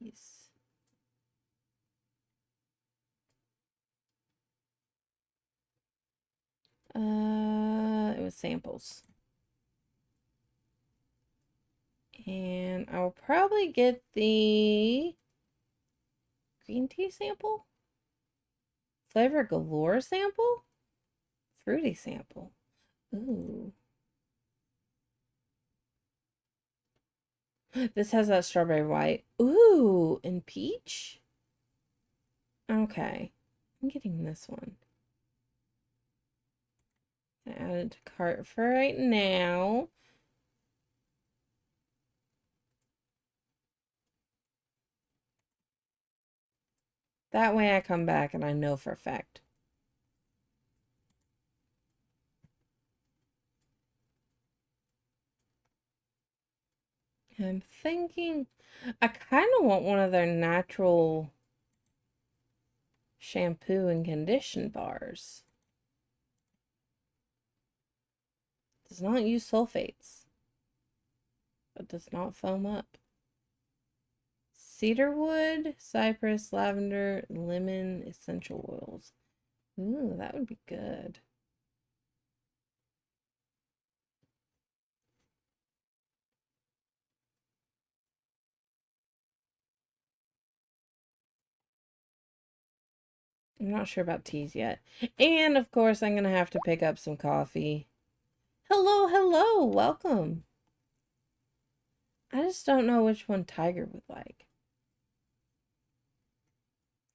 Teas. It was samples. And I'll probably get the green tea sample, flavor galore sample, fruity sample. Ooh. This has that strawberry white. Ooh, and peach? Okay. I'm getting this one. Add it to cart for right now. That way I come back and I know for a fact. I'm thinking I kind of want one of their natural shampoo and condition bars. Does not use sulfates, but does not foam up. Cedarwood, cypress, lavender, lemon, essential oils. Ooh, that would be good. I'm not sure about teas yet. And of course, I'm going to have to pick up some coffee. Hello, hello, welcome. I just don't know which one Tiger would like.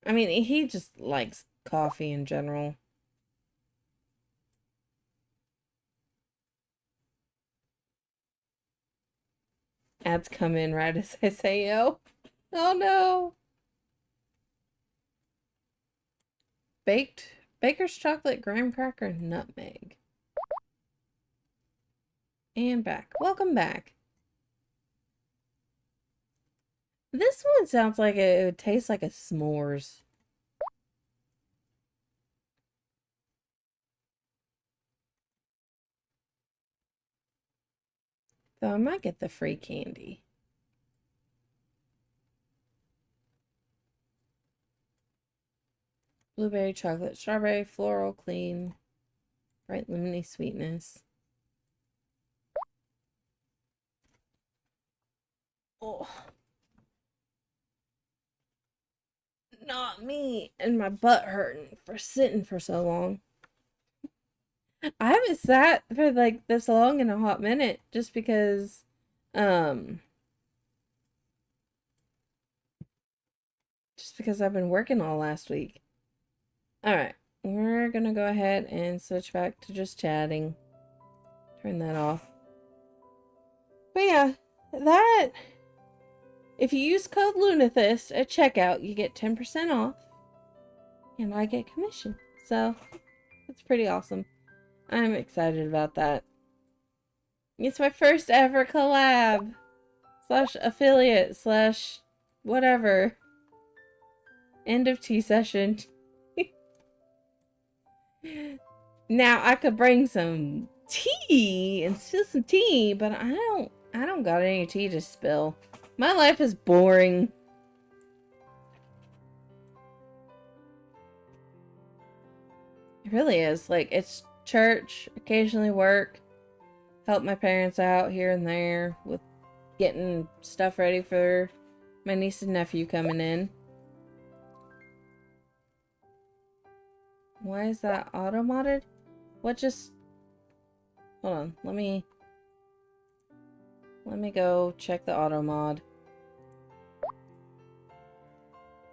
I mean, he just likes coffee in general. Ads come in right as I say yo. Oh no. Baker's chocolate, graham cracker, nutmeg. And back. Welcome back. This one sounds like it would taste like a s'mores. Though I might get the free candy. Blueberry chocolate, strawberry, floral, clean, bright lemony sweetness. Oh. Not me. And my butt hurting for sitting for so long. I haven't sat for like this long in a hot minute just because I've been working all last week. Alright, we're gonna go ahead and switch back to just chatting. Turn that off. But yeah, that if you use code Lunathist at checkout, you get 10% off. And I get commission. So it's pretty awesome. I'm excited about that. It's my first ever collab / affiliate / whatever. End of tea session. Now I could bring some tea and spill some tea, but I don't got any tea to spill. My life is boring. It really is. Like, it's church, occasionally work, help my parents out here and there with getting stuff ready for my niece and nephew coming in. Why is that auto-modded? What just... Hold on, let me go check the auto-mod.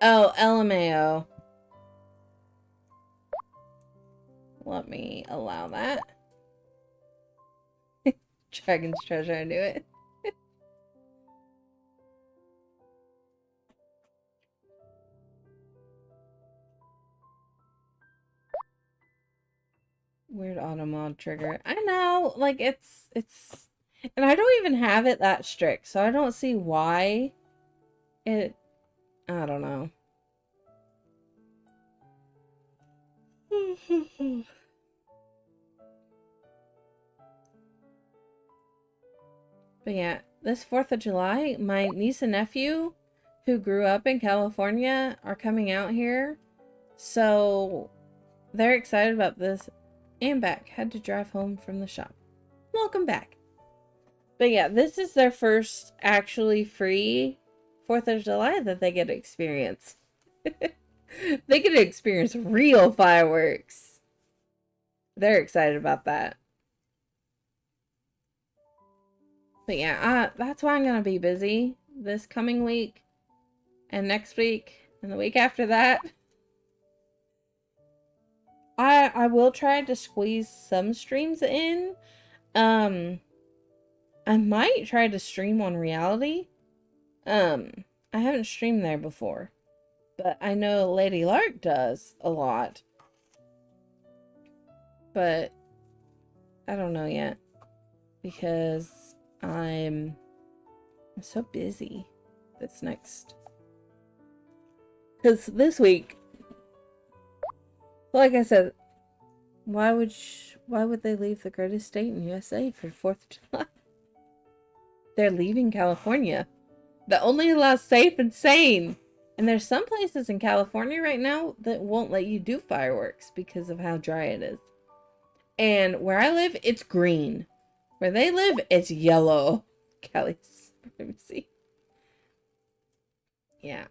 Oh, LMAO. Let me allow that. Dragon's Treasure, I knew it. Weird auto-mod trigger. I know, like, it's... And I don't even have it that strict, so I don't see why it... I don't know. But yeah, this 4th of July, my niece and nephew, who grew up in California, are coming out here. So they're excited about this. And back. Had to drive home from the shop. Welcome back. But yeah, this is their first actually free 4th of July that they get to experience. They get to experience real fireworks. They're excited about that. But yeah, that's why I'm going to be busy this coming week and next week and the week after that. I will try to squeeze some streams in. I might try to stream on Reality. I haven't streamed there before, but I know Lady Lark does a lot. But I don't know yet because I'm so busy this next. Because this week, Like I said, why would they leave the greatest state in USA for 4th of July? They're leaving California. The only allows safe and sane. And there's some places in California right now that won't let you do fireworks because of how dry it is. And where I live, it's green. Where they live, it's yellow. Cali supremacy. Yeah,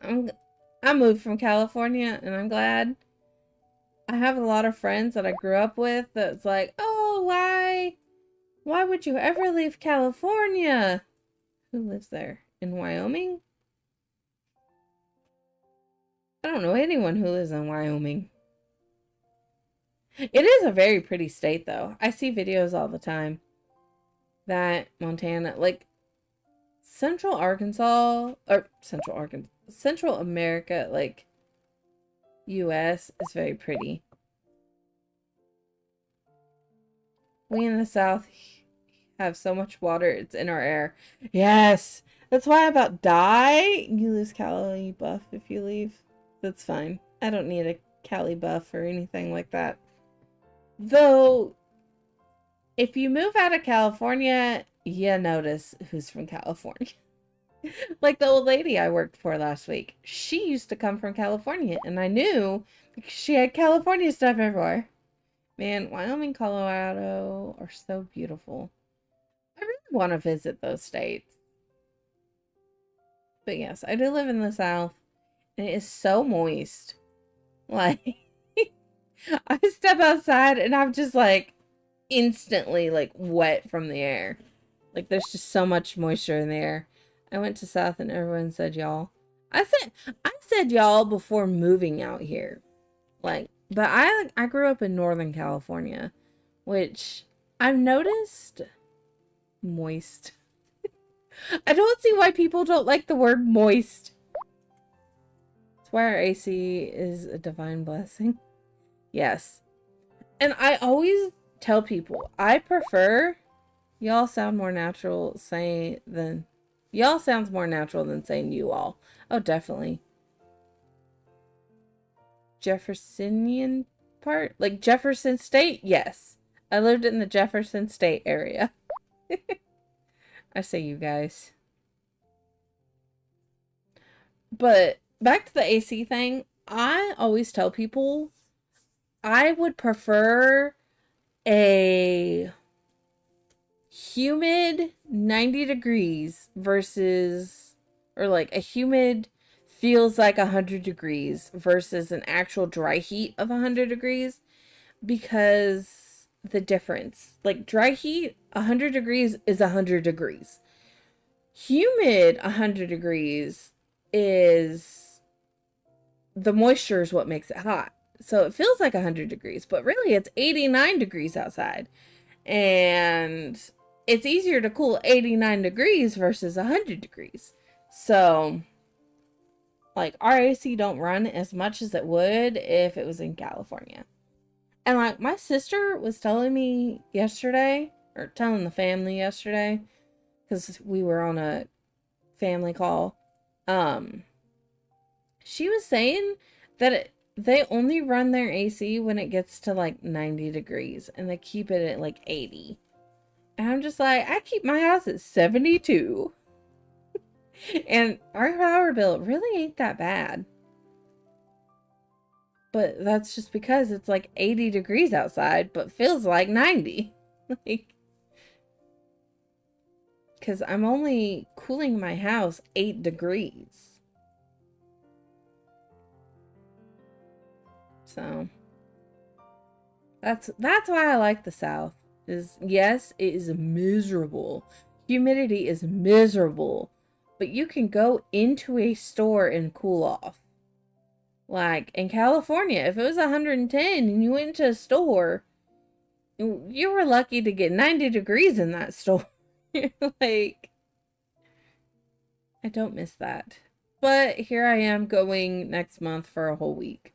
I moved from California and I'm glad. I have a lot of friends that I grew up with that's like, oh, why would you ever leave California? Who lives there? In Wyoming? I don't know anyone who lives in Wyoming. It is a very pretty state, though. I see videos all the time that Montana, like Central Arkansas, or Central Arkansas, Central America, like US, is very pretty. We in the South have so much water, it's in our air. Yes! That's why I about die. You lose Cali buff if you leave. That's fine. I don't need a Cali buff or anything like that. Though, if you move out of California, you notice who's from California. Like the old lady I worked for last week. She used to come from California, and I knew because she had California stuff everywhere. Man, Wyoming, Colorado are so beautiful. I really want to visit those states. But yes, I do live in the South, and it is so moist. Like, I step outside, and I'm just like instantly like wet from the air. Like, there's just so much moisture in the air. I went to South, and everyone said y'all. I said y'all before moving out here. Like, but I grew up in Northern California, which I've noticed moist. I don't see why people don't like the word moist. That's why our AC is a divine blessing. Yes. And I always tell people, I prefer, y'all sound more natural saying than, y'all sounds more natural than saying you all. Oh, definitely. Jeffersonian part? Like Jefferson State? Yes. I lived in the Jefferson State area. I say you guys. But back to the AC thing, I always tell people I would prefer a humid 90 degrees versus, or like a humid feels like 100 degrees versus an actual dry heat of 100 degrees, because the difference, like dry heat 100 degrees is 100 degrees. Humid 100 degrees is, the moisture is what makes it hot. So it feels like 100 degrees, but really it's 89 degrees outside. And it's easier to cool 89 degrees versus 100 degrees. So, like, our AC don't run as much as it would if it was in California. And, like, my sister was telling me yesterday, or telling the family yesterday, because we were on a family call, she was saying that they only run their AC when it gets to like 90 degrees and they keep it at like 80. And I'm just like, I keep my house at 72. And our power bill really ain't that bad. But that's just because it's like 80 degrees outside, but feels like 90. Like, because I'm only cooling my house 8 degrees. So that's why I like the South. Is yes, it is miserable. Humidity is miserable. But you can go into a store and cool off. Like in California, if it was 110 and you went into a store, you were lucky to get 90 degrees in that store. Like, I don't miss that. But here I am going next month for a whole week.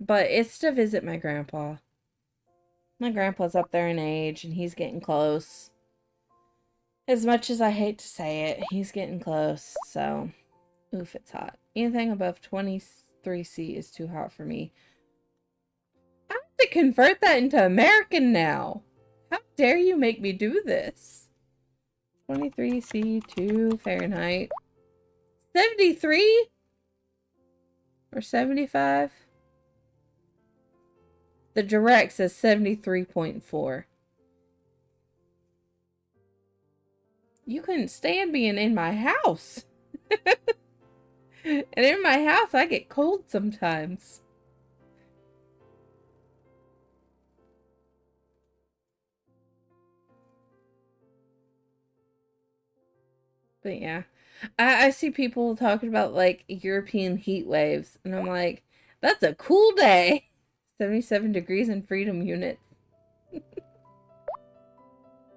But it's to visit my grandpa. My grandpa's up there in age and he's getting close. As much as I hate to say it, he's getting close. So, oof, it's hot. Anything above 23°C is too hot for me. to convert that into American now. How dare you make me do this? 23C2 Fahrenheit. 73? Or 75? The direct says 73.4. You couldn't stand being in my house. And in my house, I get cold sometimes. But yeah, I see people talking about like European heat waves, and I'm like, that's a cool day. 77 degrees in freedom units.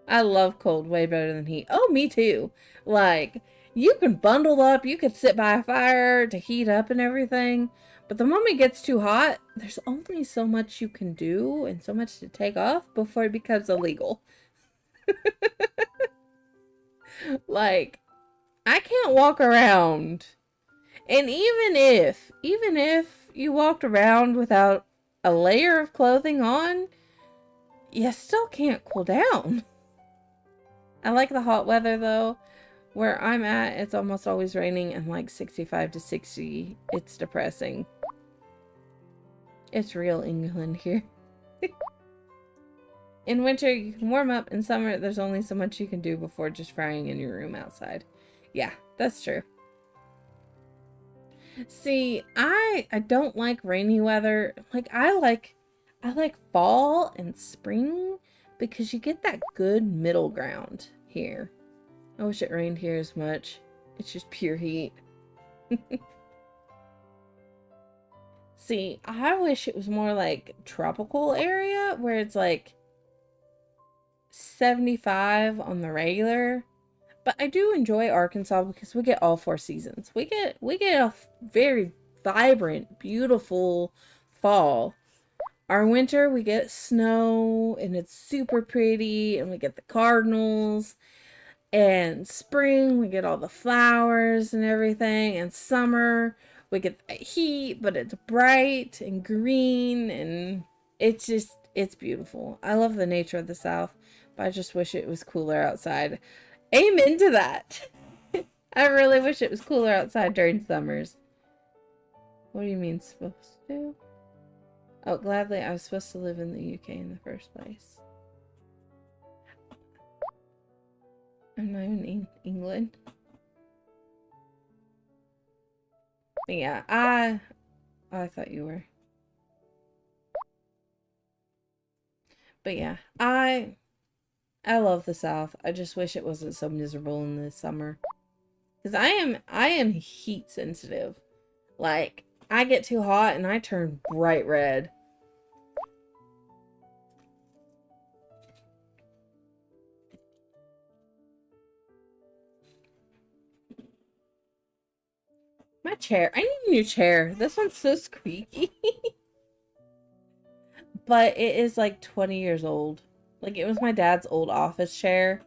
I love cold way better than heat. Oh, me too. Like, you can bundle up, you could sit by a fire to heat up and everything. But the moment it gets too hot, there's only so much you can do and so much to take off before it becomes illegal. Like, I can't walk around. And even if you walked around without a layer of clothing on, you still can't cool down. I like the hot weather though. Where I'm at, it's almost always raining and like 65 to 60. It's depressing. It's real England here. In winter, you can warm up. In summer, there's only so much you can do before just frying in your room outside. Yeah, that's true. See, I don't like rainy weather. Like I like fall and spring because you get that good middle ground here. I wish it rained here as much. It's just pure heat. See, I wish it was more like tropical area where it's like 75 on the regular. But I do enjoy Arkansas because we get all four seasons. We get a very vibrant, beautiful fall. Our winter, we get snow and it's super pretty, and we get the cardinals. And spring, we get all the flowers and everything. And summer, we get the heat, but it's bright and green, and it's beautiful. I love the nature of the South, but I just wish it was cooler outside. Amen to that. I really wish it was cooler outside during summers. What do you mean supposed to? Oh, gladly, I was supposed to live in the UK in the first place. I'm not even in England. But yeah, I thought you were. But yeah, I love the South. I just wish it wasn't so miserable in the summer. Because I am heat sensitive. Like, I get too hot and I turn bright red. My chair. I need a new chair. This one's so squeaky. But it is like 20 years old. Like, it was my dad's old office chair.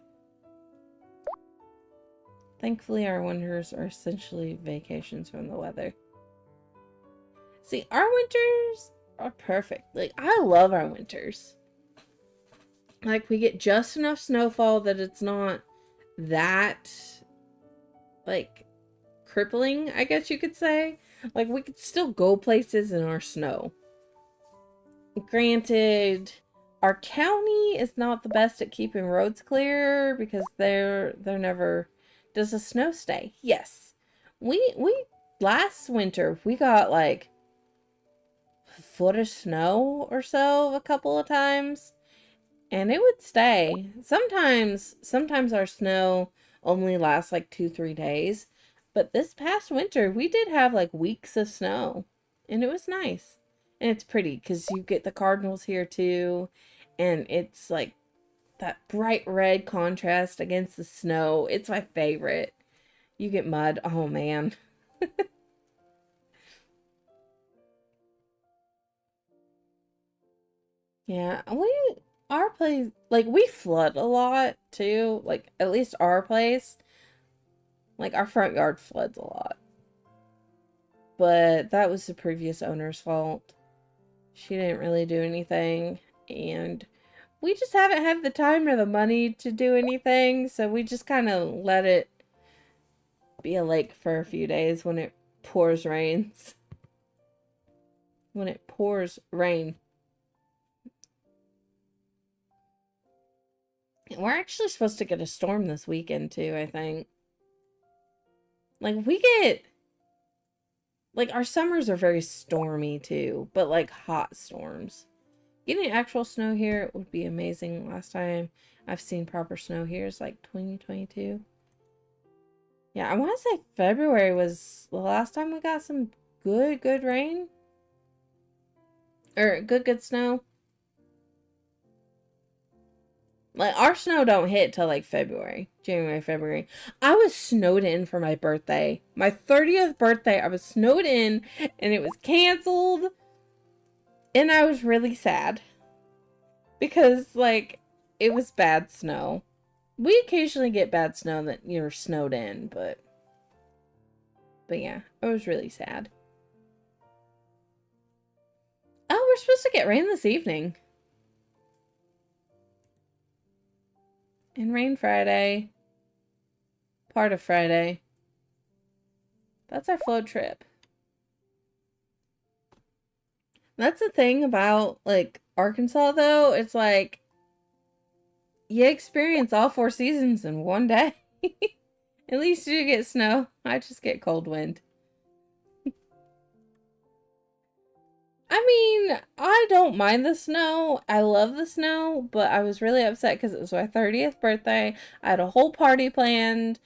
Thankfully, our winters are essentially vacations from the weather. See, our winters are perfect. Like, I love our winters. Like, we get just enough snowfall that it's not that, like, crippling, I guess you could say. Like, we could still go places in our snow. Granted, our county is not the best at keeping roads clear because they're never... Does the snow stay? Yes. We last winter we got like a foot of snow or so a couple of times, and it would stay. Sometimes our snow only lasts like 2-3 days, but this past winter we did have like weeks of snow, and it was nice. And it's pretty because you get the cardinals here too, and it's like that bright red contrast against the snow. It's my favorite. You get mud. Oh man. Yeah, our place, like, we flood a lot too. Like, at least our place, like, our front yard floods a lot. But that was the previous owner's fault. She didn't really do anything, and we just haven't had the time or the money to do anything, so we just kind of let it be a lake for a few days when it pours rains. When it pours rain. We're actually supposed to get a storm this weekend too, I think. Like we get like our summers are very stormy too, but like hot storms. Getting actual snow here would be amazing. Last time I've seen proper snow here is like 2022. Yeah, I want to say February was the last time we got some good rain. Or good snow. Like, our snow don't hit till like February. January, February. I was snowed in for my birthday. My 30th birthday, I was snowed in and it was canceled. And I was really sad. Because, like, it was bad snow. We occasionally get bad snow that you're snowed in, but yeah, I was really sad. Oh, we're supposed to get rain this evening. And rain Friday. Part of Friday. That's our float trip. That's the thing about, like, Arkansas, though. It's like, you experience all 4 seasons in one day. At least you get snow. I just get cold wind. I mean, I don't mind the snow. I love the snow, but I was really upset because it was my 30th birthday. I had a whole party planned.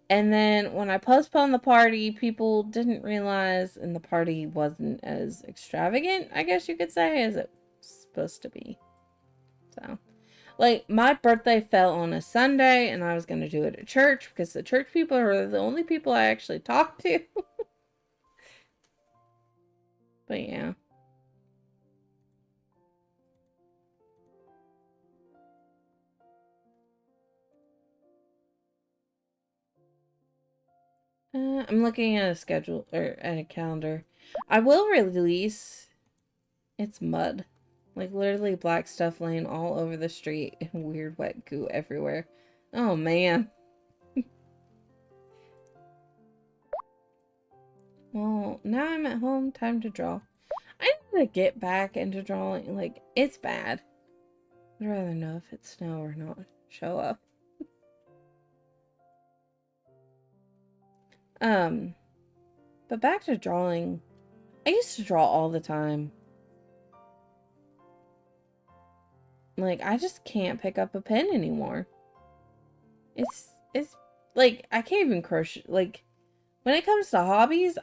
And then when I postponed the party, people didn't realize, and the party wasn't as extravagant, I guess you could say, as it was supposed to be. So, like, my birthday fell on a Sunday, and I was going to do it at church because the church people are the only people I actually talk to. But yeah. I'm looking at a schedule, or at a calendar. I will release. It's mud. Like, literally black stuff laying all over the street and weird wet goo everywhere. Oh, man. Well, now I'm at home. Time to draw. I need to get back into drawing. Like, it's bad. I'd rather know if it's snow or not. Show up. But back to drawing. I used to draw all the time. Like, I just can't pick up a pen anymore. It's like, I can't even crochet. Like, when it comes to hobbies,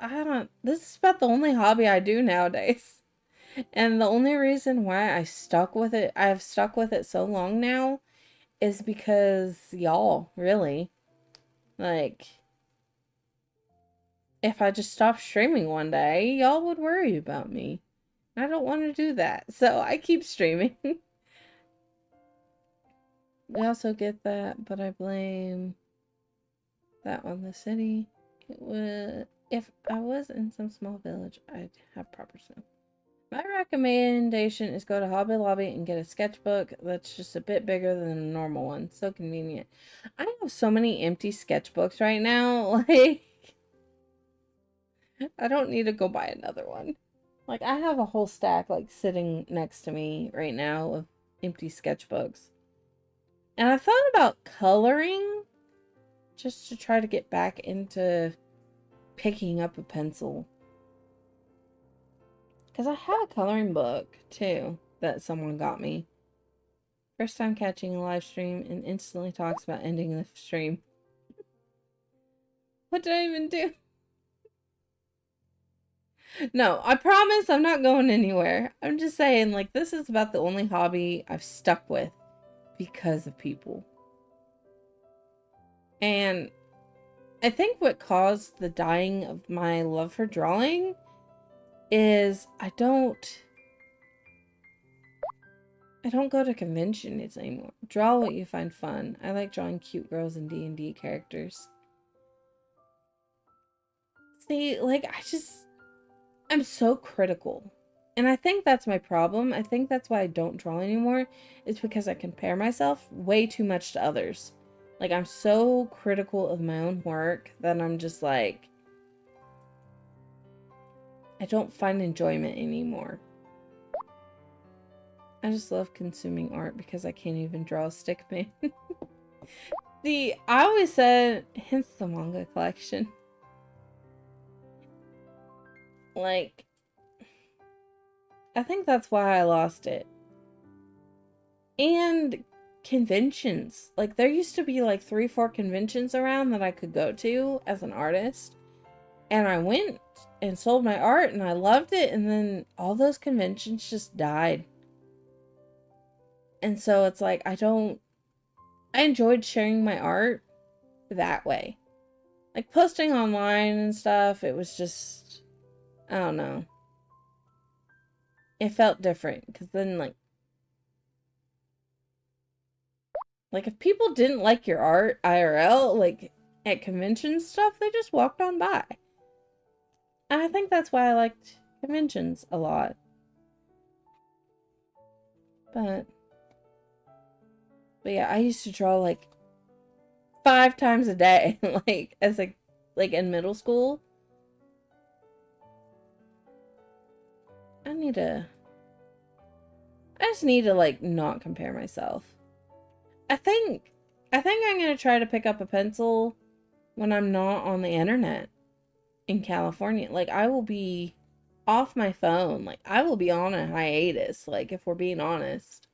this is about the only hobby I do nowadays. And the only reason why I have stuck with it so long now, is because y'all, really. Like, if I just stopped streaming one day, y'all would worry about me. I don't want to do that, so I keep streaming. We also get that, but I blame that on the city. It would, if I was in some small village, I'd have proper snow. My recommendation is go to Hobby Lobby and get a sketchbook that's just a bit bigger than a normal one. So convenient. I have so many empty sketchbooks right now. Like, I don't need to go buy another one. Like, I have a whole stack, like, sitting next to me right now of empty sketchbooks. And I thought about coloring just to try to get back into picking up a pencil. Because I have a coloring book, too, that someone got me. First time catching a live stream and instantly talks about ending the stream. What did I even do? No, I promise I'm not going anywhere. I'm just saying, like, this is about the only hobby I've stuck with because of people. And I think what caused the dying of my love for drawing is I don't go to conventions anymore. Draw what you find fun. I like drawing cute girls and D&D characters. See, like, I'm so critical. And I think that's my problem. I think that's why I don't draw anymore. Is because I compare myself way too much to others. Like, I'm so critical of my own work that I'm just like, I don't find enjoyment anymore. I just love consuming art because I can't even draw a stick man. See, I always said, hence the manga collection. Like, I think that's why I lost it. And conventions. Like, there used to be like 3-4 conventions around that I could go to as an artist. And I went and sold my art and I loved it. And then all those conventions just died. And so it's like, I enjoyed sharing my art that way. Like posting online and stuff, it was just, I don't know. It felt different because then like if people didn't like your art IRL, like at convention stuff, they just walked on by. And I think that's why I liked conventions a lot. But yeah, I used to draw like 5 times a day, like as like in middle school. I just need to like not compare myself. I think I'm gonna try to pick up a pencil when I'm not on the internet in California. Like I will be off my phone. Like I will be on a hiatus, like if we're being honest.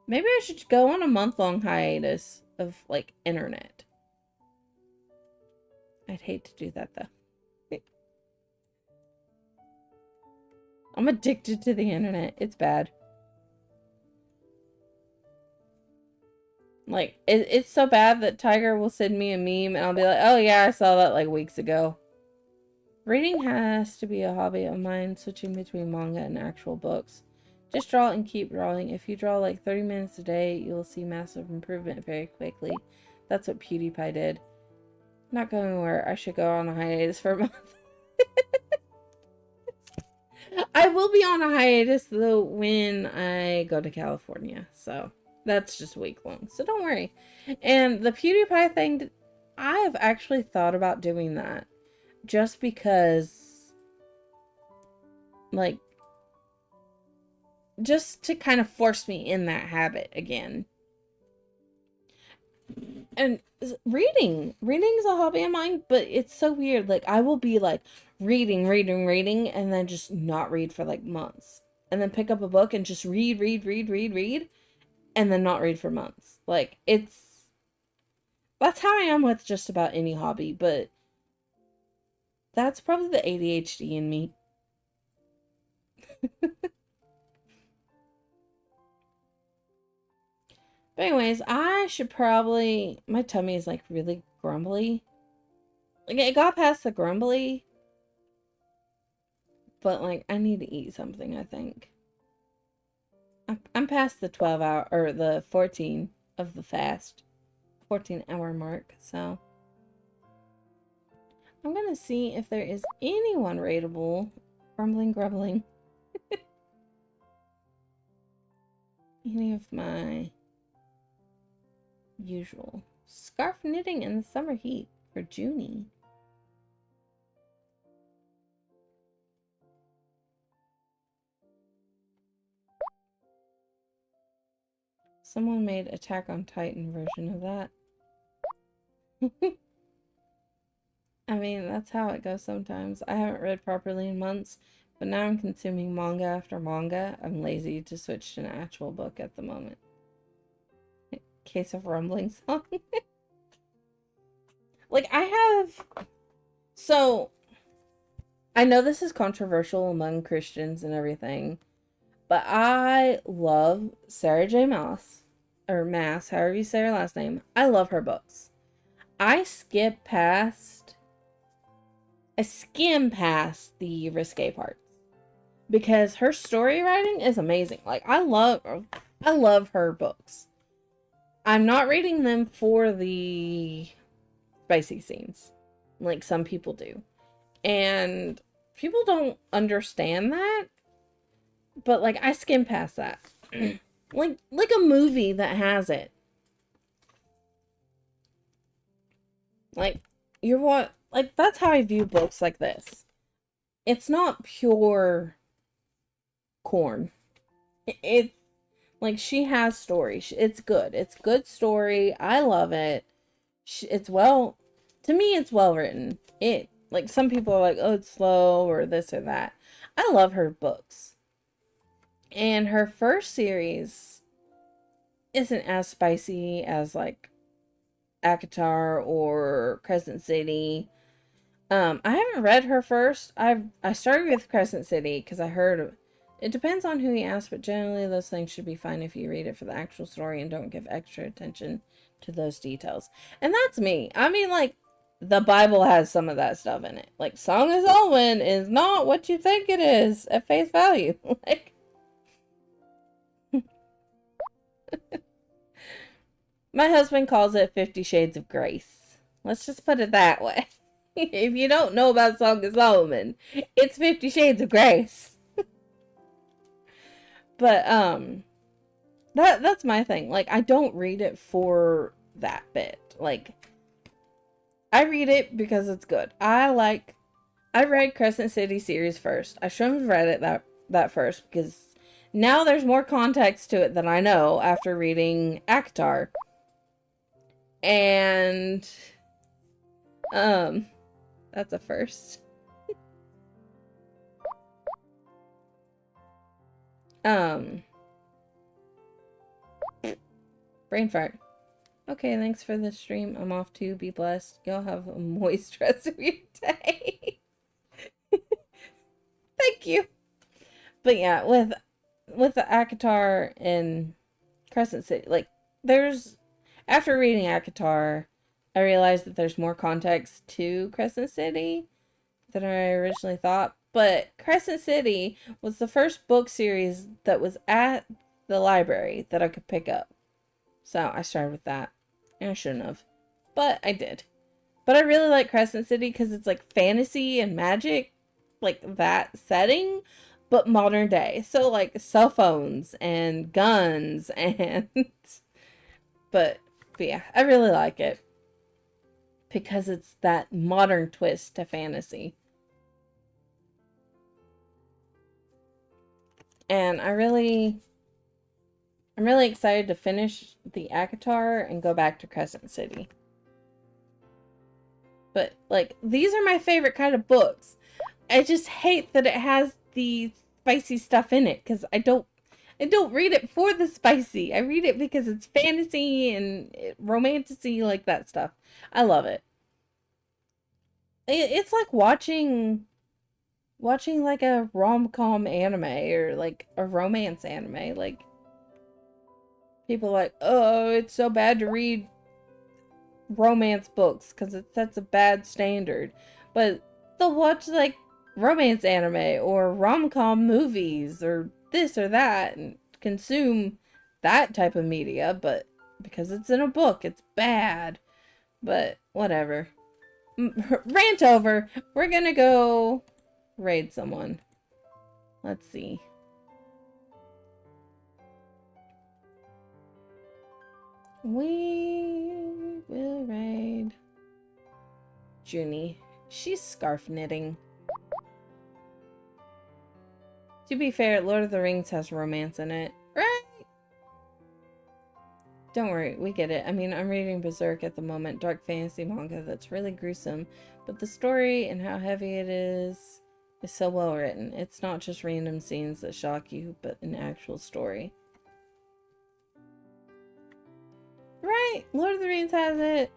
Maybe I should go on a month-long hiatus of like internet. I'd hate to do that though. I'm addicted to the internet. It's bad. Like, it's so bad that Tiger will send me a meme and I'll be like, oh yeah, I saw that like weeks ago. Reading has to be a hobby of mine, switching between manga and actual books. Just draw and keep drawing. If you draw like 30 minutes a day, you'll see massive improvement very quickly. That's what PewDiePie did. Not going where I should go on a hiatus for a month. I will be on a hiatus though when I go to California, so that's just a week long, so don't worry. And the PewDiePie thing, I have actually thought about doing that just because, like, just to kind of force me in that habit again. And reading's a hobby of mine, but it's so weird. Like I will be like reading, and then just not read for like months, and then pick up a book and just read, and then not read for months. Like that's how I am with just about any hobby, but that's probably the ADHD in me. But anyways, I should probably, my tummy is like really grumbly. Like it got past the grumbly, but like I need to eat something, I think. I'm past the 12 hour or the 14 of the fast. 14-hour mark, so I'm gonna see if there is anyone rateable. Grumbling. Any of my usual. Scarf knitting in the summer heat for Junie. Someone made Attack on Titan version of that. I mean, that's how it goes sometimes. I haven't read properly in months, but now I'm consuming manga after manga. I'm lazy to switch to an actual book at the moment. Case of rumbling song. Like, I have... So, I know this is controversial among Christians and everything, but I love Sarah J. Maas, or Maas, however you say her last name. I love her books. I skim past the risque parts because her story writing is amazing. Like I love her books. I'm not reading them for the spicy scenes like some people do. And people don't understand that, but like I skim past that. like a movie that has it. Like you're what like that's how I view books like this. It's not pure corn. It's like she has story. It's good. It's good story. I love it. It's well, to me, it's well written. It like some people are like, oh, it's slow or this or that. I love her books. And her first series isn't as spicy as like ACOTAR or Crescent City. I haven't read her first. I started with Crescent City because I heard it depends on who you ask, but generally those things should be fine if you read it for the actual story and don't give extra attention to those details. And that's me. I mean, like, the Bible has some of that stuff in it. Like, Song of Solomon is not what you think it is at face value. Like, my husband calls it 50 Shades of Grace. Let's just put it that way. If you don't know about Song of Solomon, it's 50 Shades of Grace. But that's my thing. Like I don't read it for that bit. Like I read it because it's good. I read Crescent City series first. I shouldn't have read it that first because now there's more context to it than I know after reading ACOTAR. And that's a first. Brain fart. Okay, thanks for the stream. I'm off to be blessed. Y'all have a moist rest of your day. Thank you. But yeah, with the ACOTAR and Crescent City, like there's after reading ACOTAR, I realized that there's more context to Crescent City than I originally thought. But Crescent City was the first book series that was at the library that I could pick up. So I started with that. And I shouldn't have. But I did. But I really like Crescent City because it's like fantasy and magic. Like that setting. But modern day. So like cell phones and guns and... But yeah, I really like it. Because it's that modern twist to fantasy. And I'm really excited to finish the ACOTAR and go back to Crescent City. But, like, these are my favorite kind of books. I just hate that it has the spicy stuff in it, because I don't read it for the spicy. I read it because it's fantasy and romantasy, like that stuff. I love it. It's like watching like a rom-com anime or like a romance anime. Like people are like, oh, it's so bad to read romance books because it sets a bad standard. But they'll watch like romance anime or rom-com movies or this or that and consume that type of media, but because it's in a book, it's bad. But whatever. Rant over. We're gonna go raid someone. Let's see. We will raid Junie. She's scarf knitting. To be fair, Lord of the Rings has romance in it. Right? Don't worry, we get it. I mean, I'm reading Berserk at the moment, dark fantasy manga that's really gruesome, but the story and how heavy it is so well written. It's not just random scenes that shock you, but an actual story. Right, Lord of the Rings has it.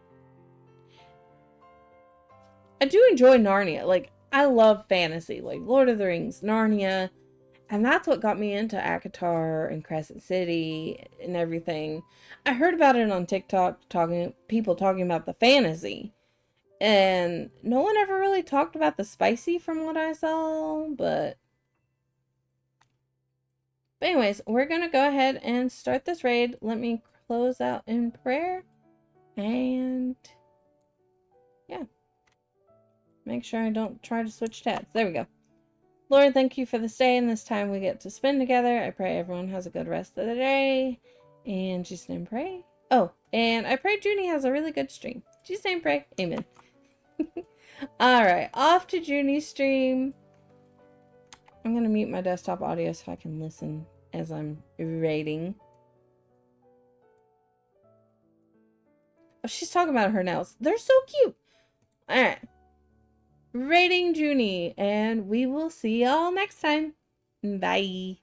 I do enjoy Narnia. Like, I love fantasy. Like, Lord of the Rings, Narnia. And that's what got me into ACOTAR and Crescent City and everything. I heard about it on TikTok, people talking about the fantasy. And no one ever really talked about the spicy from what I saw, but anyways, we're going to go ahead and start this raid. Let me close out in prayer. And yeah. Make sure I don't try to switch tabs. There we go. Lord, thank you for this day and this time we get to spend together. I pray everyone has a good rest of the day. In Jesus' name, pray. Oh, and I pray Junie has a really good stream. In Jesus' name, pray. Amen. Alright, off to Junie's stream. I'm going to mute my desktop audio so I can listen as I'm rating. Oh, she's talking about her nails. They're so cute. Alright. Rating Junie, and we will see y'all next time. Bye.